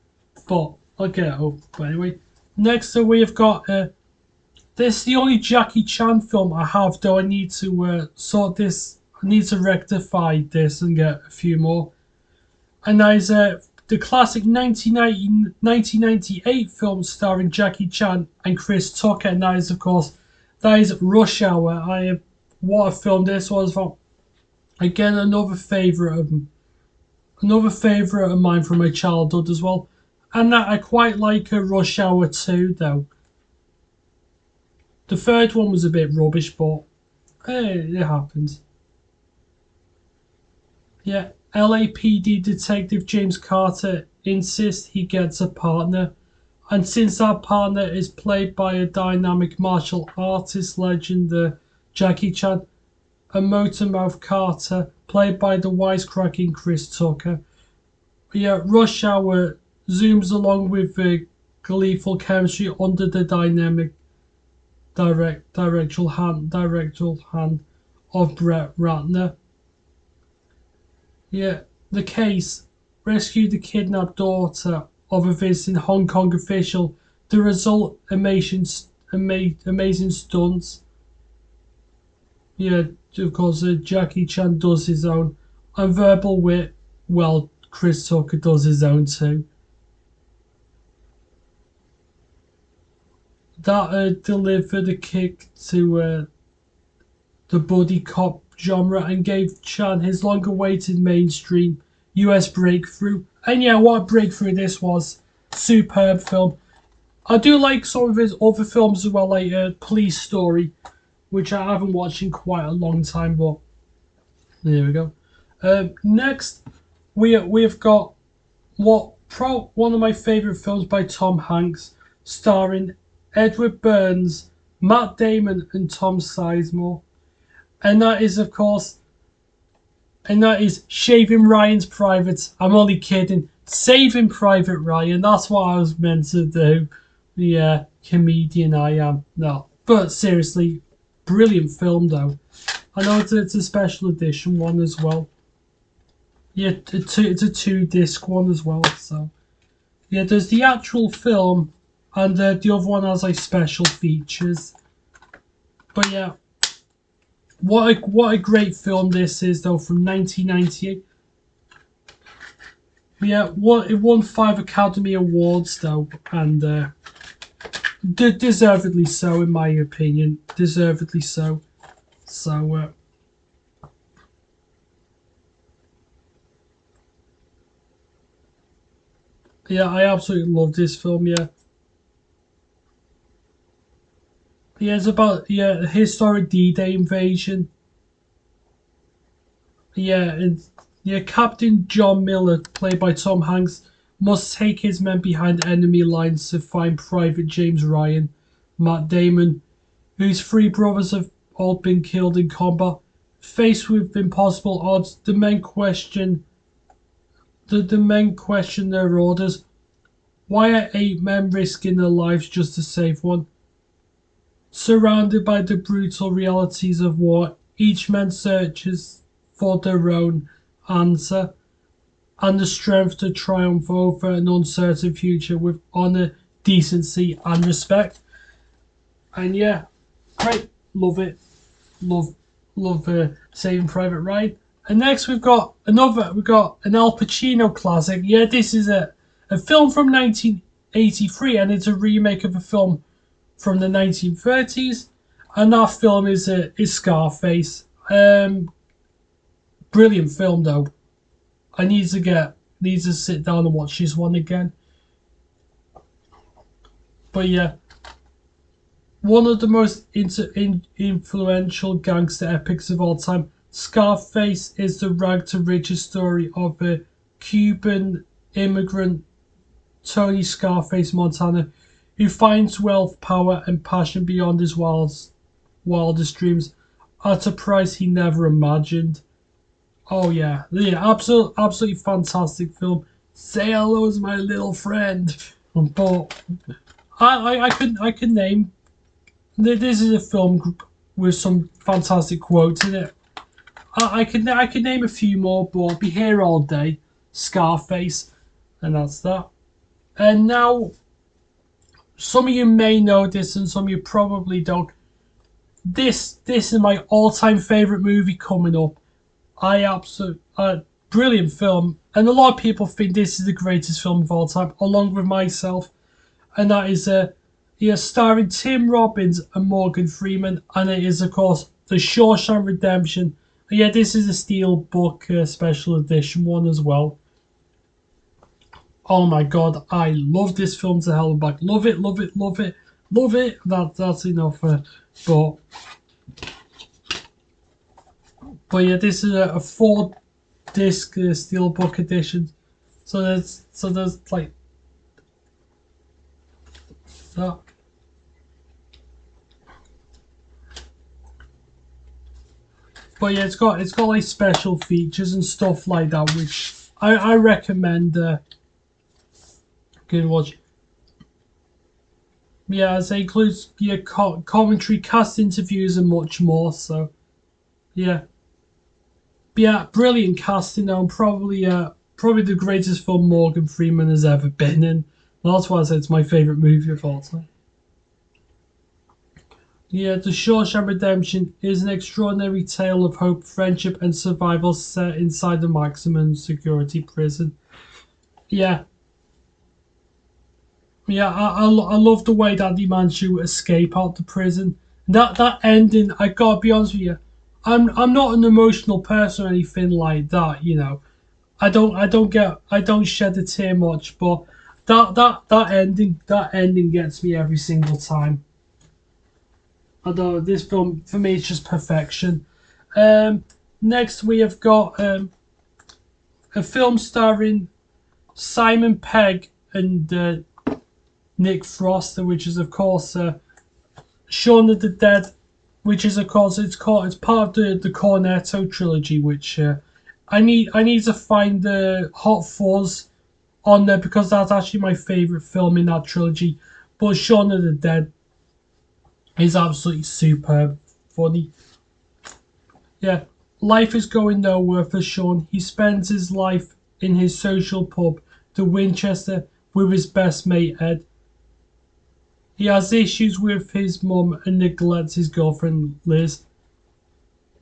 Speaker 1: But I'll get it up. But anyway, next we have got this is the only Jackie Chan film I have, though I need to sort this. I need to rectify this and get a few more. And that is the classic 1998 film starring Jackie Chan and Chris Tucker. And that is, of course, Rush Hour. What a film this was. From again, another favourite of mine from my childhood as well. And I quite like Rush Hour 2 though. The third one was a bit rubbish, but it happens. Yeah, LAPD Detective James Carter insists he gets a partner. And since our partner is played by a dynamic martial artist legend, Jackie Chan, and Motormouth Carter, played by the wisecracking Chris Tucker. Yeah, Rush Hour zooms along with the gleeful chemistry under the dynamic directorial hand of Brett Ratner. Yeah, the case: rescue the kidnapped daughter of a visiting Hong Kong official. The result: amazing stunts. Yeah, of course, Jackie Chan does his own. And verbal wit, well, Chris Tucker does his own too. That delivered a kick to the buddy cop genre and gave Chan his long-awaited mainstream US breakthrough. And yeah, what a breakthrough this was. Superb film. I do like some of his other films as well, like Police Story, which I haven't watched in quite a long time, but there we go. Next, we've got one of my favourite films by Tom Hanks, starring Edward Burns, Matt Damon, and Tom Sizemore, and that is, of course, Shaving Ryan's Private. I'm only kidding. Saving Private Ryan. That's what I was meant to do. The comedian I am. No, but seriously, brilliant film though. I know it's a special edition one as well. Yeah, it's a 2-disc one as well. So yeah, there's the actual film, and the other one has like special features. But yeah, what a great film this is though, from 1998. Yeah, it won 5 Academy Awards though, and deservedly so in my opinion. Deservedly so. So yeah, I absolutely love this film. Yeah, it's about a historic D-Day invasion. Captain John Miller, played by Tom Hanks, must take his men behind enemy lines to find Private James Ryan, Matt Damon, whose 3 brothers have all been killed in combat. Faced with impossible odds, the men question their orders. Why are 8 men risking their lives just to save one? Surrounded by the brutal realities of war, each man searches for their own answer and the strength to triumph over an uncertain future with honour, decency, and respect. And yeah, great, love it, love Saving Private Ryan. And next we've got an Al Pacino classic. Yeah, this is a film from 1983, and it's a remake of a film from the 1930s, and that film is Scarface. Brilliant film though. I need to sit down and watch this one again. But yeah, one of the most influential gangster epics of all time. Scarface is the rag to riches story of a Cuban immigrant, Tony Scarface Montana, who finds wealth, power, and passion beyond his wildest dreams at a price he never imagined. Oh yeah, absolutely fantastic film. Say hello to my little friend. But I could name. This is a film with some fantastic quotes in it. I could name a few more, but I'll be here all day. Scarface, and that's that. And now, some of you may know this, and some of you probably don't. This is my all-time favorite movie coming up. Brilliant film, and a lot of people think this is the greatest film of all time, along with myself. And that is starring Tim Robbins and Morgan Freeman, and it is of course the Shawshank Redemption. And yeah, this is a Steelbook special edition one as well. Oh my god, I love this film to hell and back. Love it, love it, love it, love it. That's enough. But yeah, this is a 4-disc Steelbook edition. So there's like that. But yeah, it's got like special features and stuff like that, which I recommend. Good watch. Yeah, as it includes commentary, cast interviews, and much more. So yeah, but yeah, brilliant casting. Though, and probably the greatest film Morgan Freeman has ever been in. Well, that's why I said it's my favorite movie of all time. Yeah, The Shawshank Redemption is an extraordinary tale of hope, friendship, and survival set inside a maximum security prison. Yeah. Yeah, I love the way that he managed to escape out the prison. That ending, I gotta be honest with you, I'm not an emotional person or anything like that, you know. I don't shed a tear much, but that ending gets me every single time. Although this film for me is just perfection. Next we have got a film starring Simon Pegg and Nick Frost, which is of course Shaun of the Dead, which is of course it's part of the Cornetto trilogy, which I need to find the Hot Fuzz on there because that's actually my favourite film in that trilogy. But Shaun of the Dead is absolutely superb, funny. Yeah, life is going nowhere for Shaun. He spends his life in his social pub, the Winchester, with his best mate Ed. He has issues with his mum and neglects his girlfriend Liz.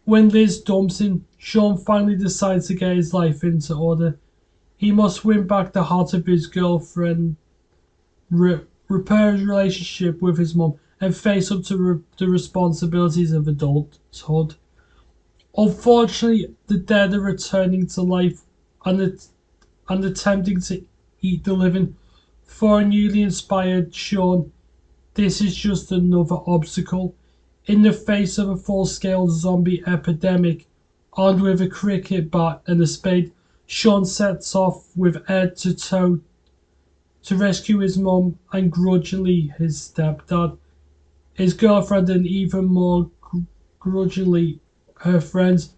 Speaker 1: When Liz dumps him, Shaun finally decides to get his life into order. He must win back the heart of his girlfriend, repair his relationship with his mum, and face up to the responsibilities of adulthood. Unfortunately, the dead are returning to life and attempting to eat the living. For a newly inspired Shaun, this is just another obstacle. In the face of a full-scale zombie epidemic, armed with a cricket bat and a spade, Shaun sets off with Ed to tow to rescue his mum and grudgingly his stepdad, his girlfriend, and even more grudgingly her friends.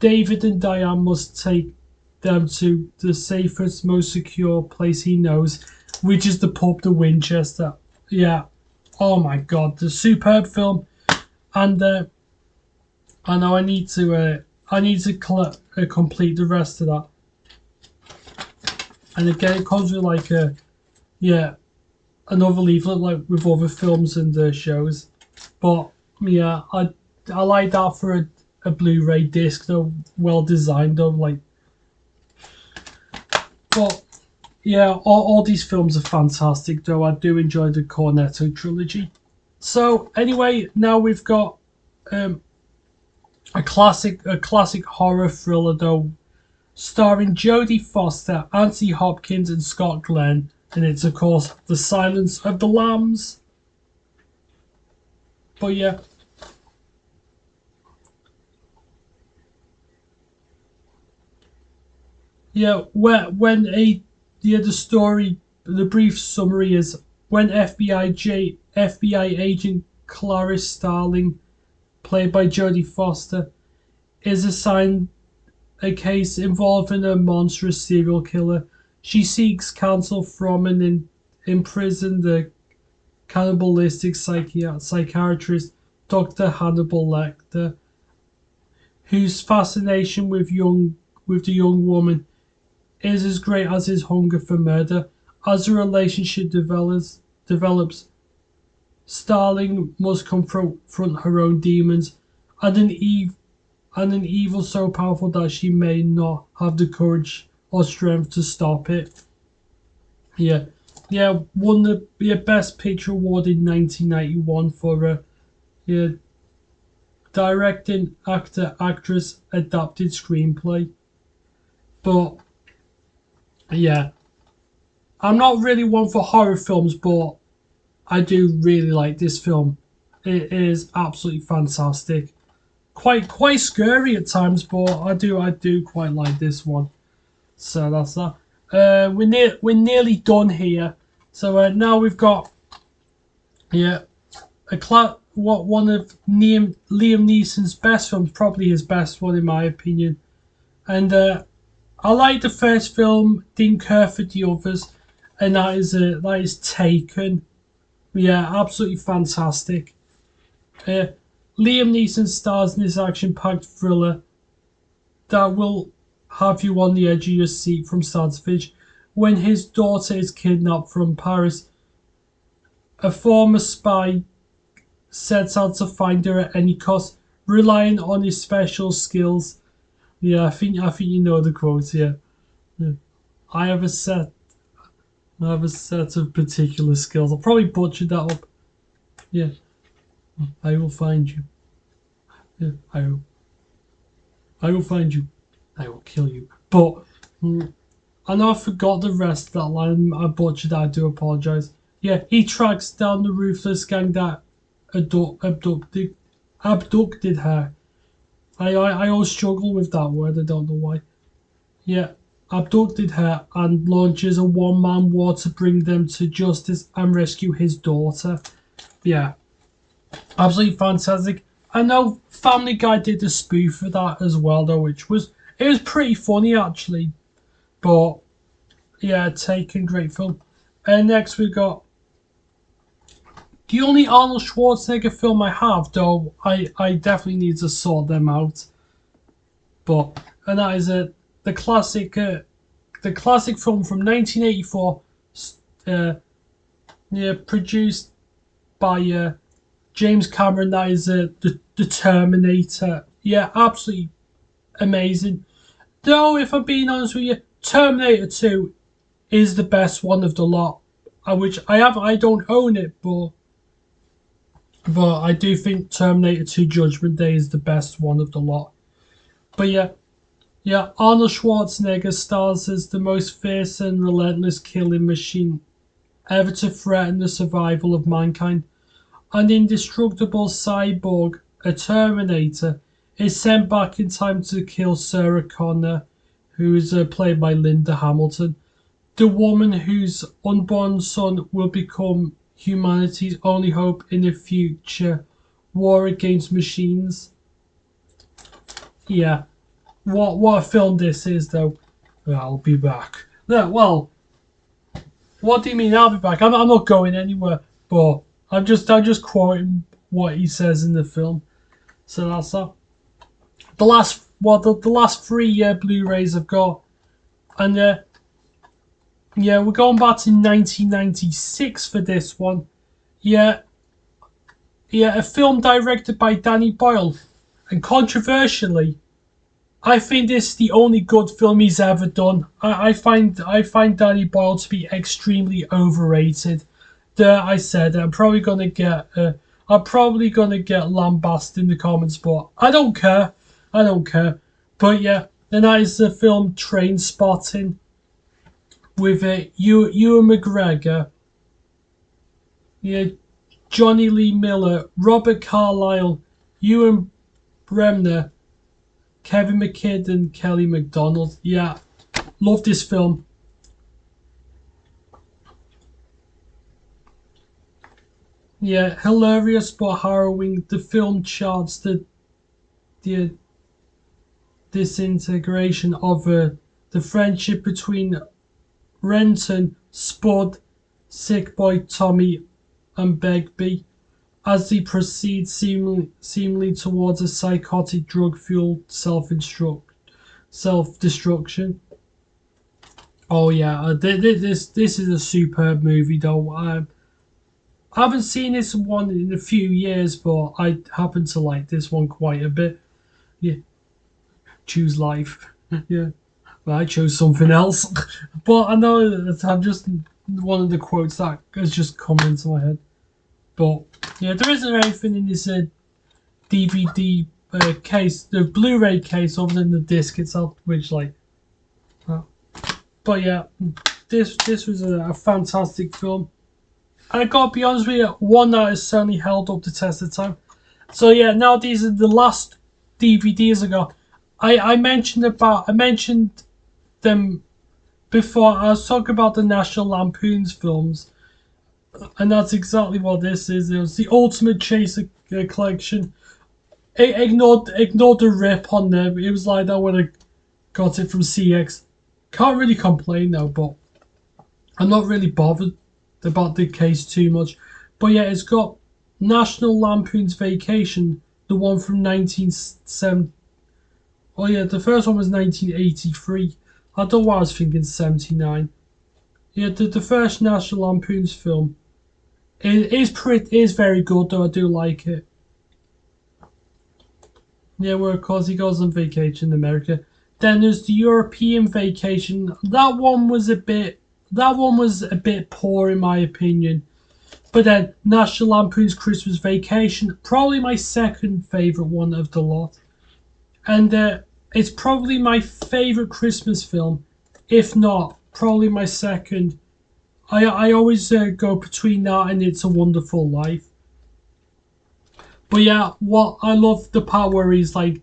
Speaker 1: David and Diane must take them to the safest, most secure place he knows, which is the pub, the Winchester. Yeah. Oh my god, the superb film. And I know I need to complete the rest of that. And again, it comes with like another leaflet like with other films and shows. But yeah, I like that for a Blu-ray disc though, well designed though, like. But yeah, all these films are fantastic though. I do enjoy the Cornetto trilogy. So anyway, now we've got a classic horror thriller though, starring Jodie Foster, Anthony Hopkins, and Scott Glenn, and it's of course The Silence of the Lambs. But yeah. Yeah, the brief summary is when FBI agent Clarice Starling, played by Jodie Foster, is assigned a case involving a monstrous serial killer. She seeks counsel from an imprisoned cannibalistic psychiatrist, Dr. Hannibal Lecter, whose fascination with the young woman is as great as his hunger for murder. As the relationship develops, Starling must confront her own demons and an evil so powerful that she may not have the courage or strength to stop it. Yeah, won the Best Picture award in 1991 for directing, actor, actress, adapted screenplay. But yeah, I'm not really one for horror films, but I do really like this film. It is absolutely fantastic. Quite scary at times, but I do quite like this one. So that's that. We're nearly done here. So now we've got Yeah, one of Liam Neeson's best films, probably his best one in my opinion. And I like the first film, didn't care for the others, and that is Taken. Yeah, absolutely fantastic. Uh, Liam Neeson stars in this action-packed thriller that will have you on the edge of your seat from start to finish. When his daughter is kidnapped from Paris, a former spy sets out to find her at any cost, relying on his special skills. Yeah, I think you know the quote. Yeah, yeah. I have a set. I have a set of particular skills. I'll probably butcher that up. Yeah, I will find you. Yeah, I will find you. I will kill you. But I know I forgot the rest of that line. I butchered that. I do apologise. Yeah, he tracks down the ruthless gang that abducted her. I always struggle with that word. I don't know why. Yeah, abducted her and launches a one-man war to bring them to justice and rescue his daughter. Yeah, absolutely fantastic. I know Family Guy did a spoof of that as well, though, which was pretty funny actually. But yeah, Taken, great film. And next we got the only Arnold Schwarzenegger film I have, though I definitely need to sort them out. But and that is the classic film from 1984, yeah, produced by James Cameron. That is the Terminator. Yeah, absolutely amazing. Though, if I'm being honest with you, Terminator 2 is the best one of the lot. Which I don't own it, but I do think Terminator 2 Judgment Day is the best one of the lot. But yeah, Arnold Schwarzenegger stars as the most fierce and relentless killing machine ever to threaten the survival of mankind. An indestructible cyborg, a Terminator, is sent back in time to kill Sarah Connor, who is played by Linda Hamilton, the woman whose unborn son will become humanity's only hope in the future war against machines. Yeah, what a film this is, though. I'll be back. Yeah, well, what do you mean I'll be back? I'm not going anywhere, but I'm just quoting what he says in the film. So that's that. The last three Blu-rays I've got, and yeah, we're going back to 1996 for this one. Yeah, a film directed by Danny Boyle, and controversially, I think this is the only good film he's ever done. I find Danny Boyle to be extremely overrated. I said I'm probably gonna get lambasted in the comments, but I don't care. I don't care. But yeah, then that is the film Trainspotting with Ewan McGregor, yeah, Johnny Lee Miller, Robert Carlyle, Ewan Bremner, Kevin McKidd, and Kelly MacDonald. Yeah, love this film. Yeah, hilarious but harrowing. The film charts the disintegration of the friendship between Renton, Spud, Sick Boy Tommy, and Begbie as they proceed seemingly towards a psychotic drug-fueled self-destruction. Oh yeah, this is a superb movie though. I haven't seen this one in a few years, but I happen to like this one quite a bit. Yeah, choose life. Yeah, well, I chose something else, but I know that I'm just one of the quotes that has just come into my head. But yeah, there isn't anything in this DVD case, the Blu-ray case, other than the disc itself, which like. But yeah, this was a fantastic film. And I gotta be honest with you, one that has certainly held up the test of time. So yeah, now these are the last DVDs I got. I mentioned them before. I was talking about the National Lampoon's films. And that's exactly what this is. It was the Ultimate Chaser collection. Ignored the rip on them. It was like that when I got it from CX. Can't really complain though, but I'm not really bothered about the case too much. But yeah, it's got National Lampoon's Vacation, the one from 1970. Oh yeah, the first one was 1983. I don't know why I was thinking 79. Yeah, the first National Lampoon's film. It is very good though. I do like it. Yeah, where of course he goes on vacation in America. Then there's the European Vacation. That one was a bit poor in my opinion. But then National Lampoon's Christmas Vacation, probably my second favourite one of the lot. And it's probably my favourite Christmas film, if not probably my second. I always go between that and It's a Wonderful Life. But yeah, what I love the part where he's like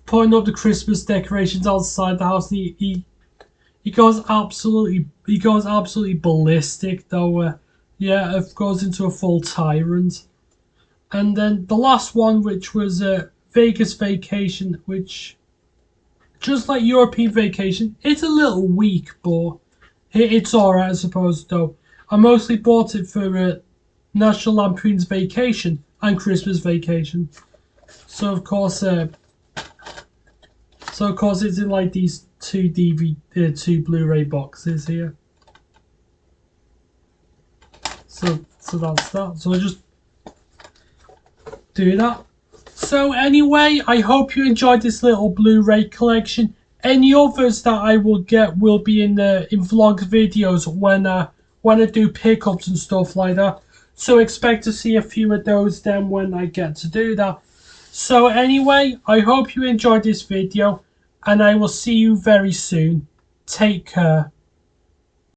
Speaker 1: putting up the Christmas decorations outside the house. And he goes absolutely ballistic though. Yeah, it goes into a full tyrant. And then the last one, which was Vegas Vacation, which just like European Vacation, it's a little weak, but it's alright I suppose though. I mostly bought it for National Lampoon's Vacation and Christmas Vacation. So of course it's in like these two two Blu-ray boxes here. So that's that. So I just do that. So anyway, I hope you enjoyed this little Blu-ray collection. Any others that I will get will be in vlog videos when I do pickups and stuff like that. So expect to see a few of those then when I get to do that. So anyway, I hope you enjoyed this video and I will see you very soon. Take care.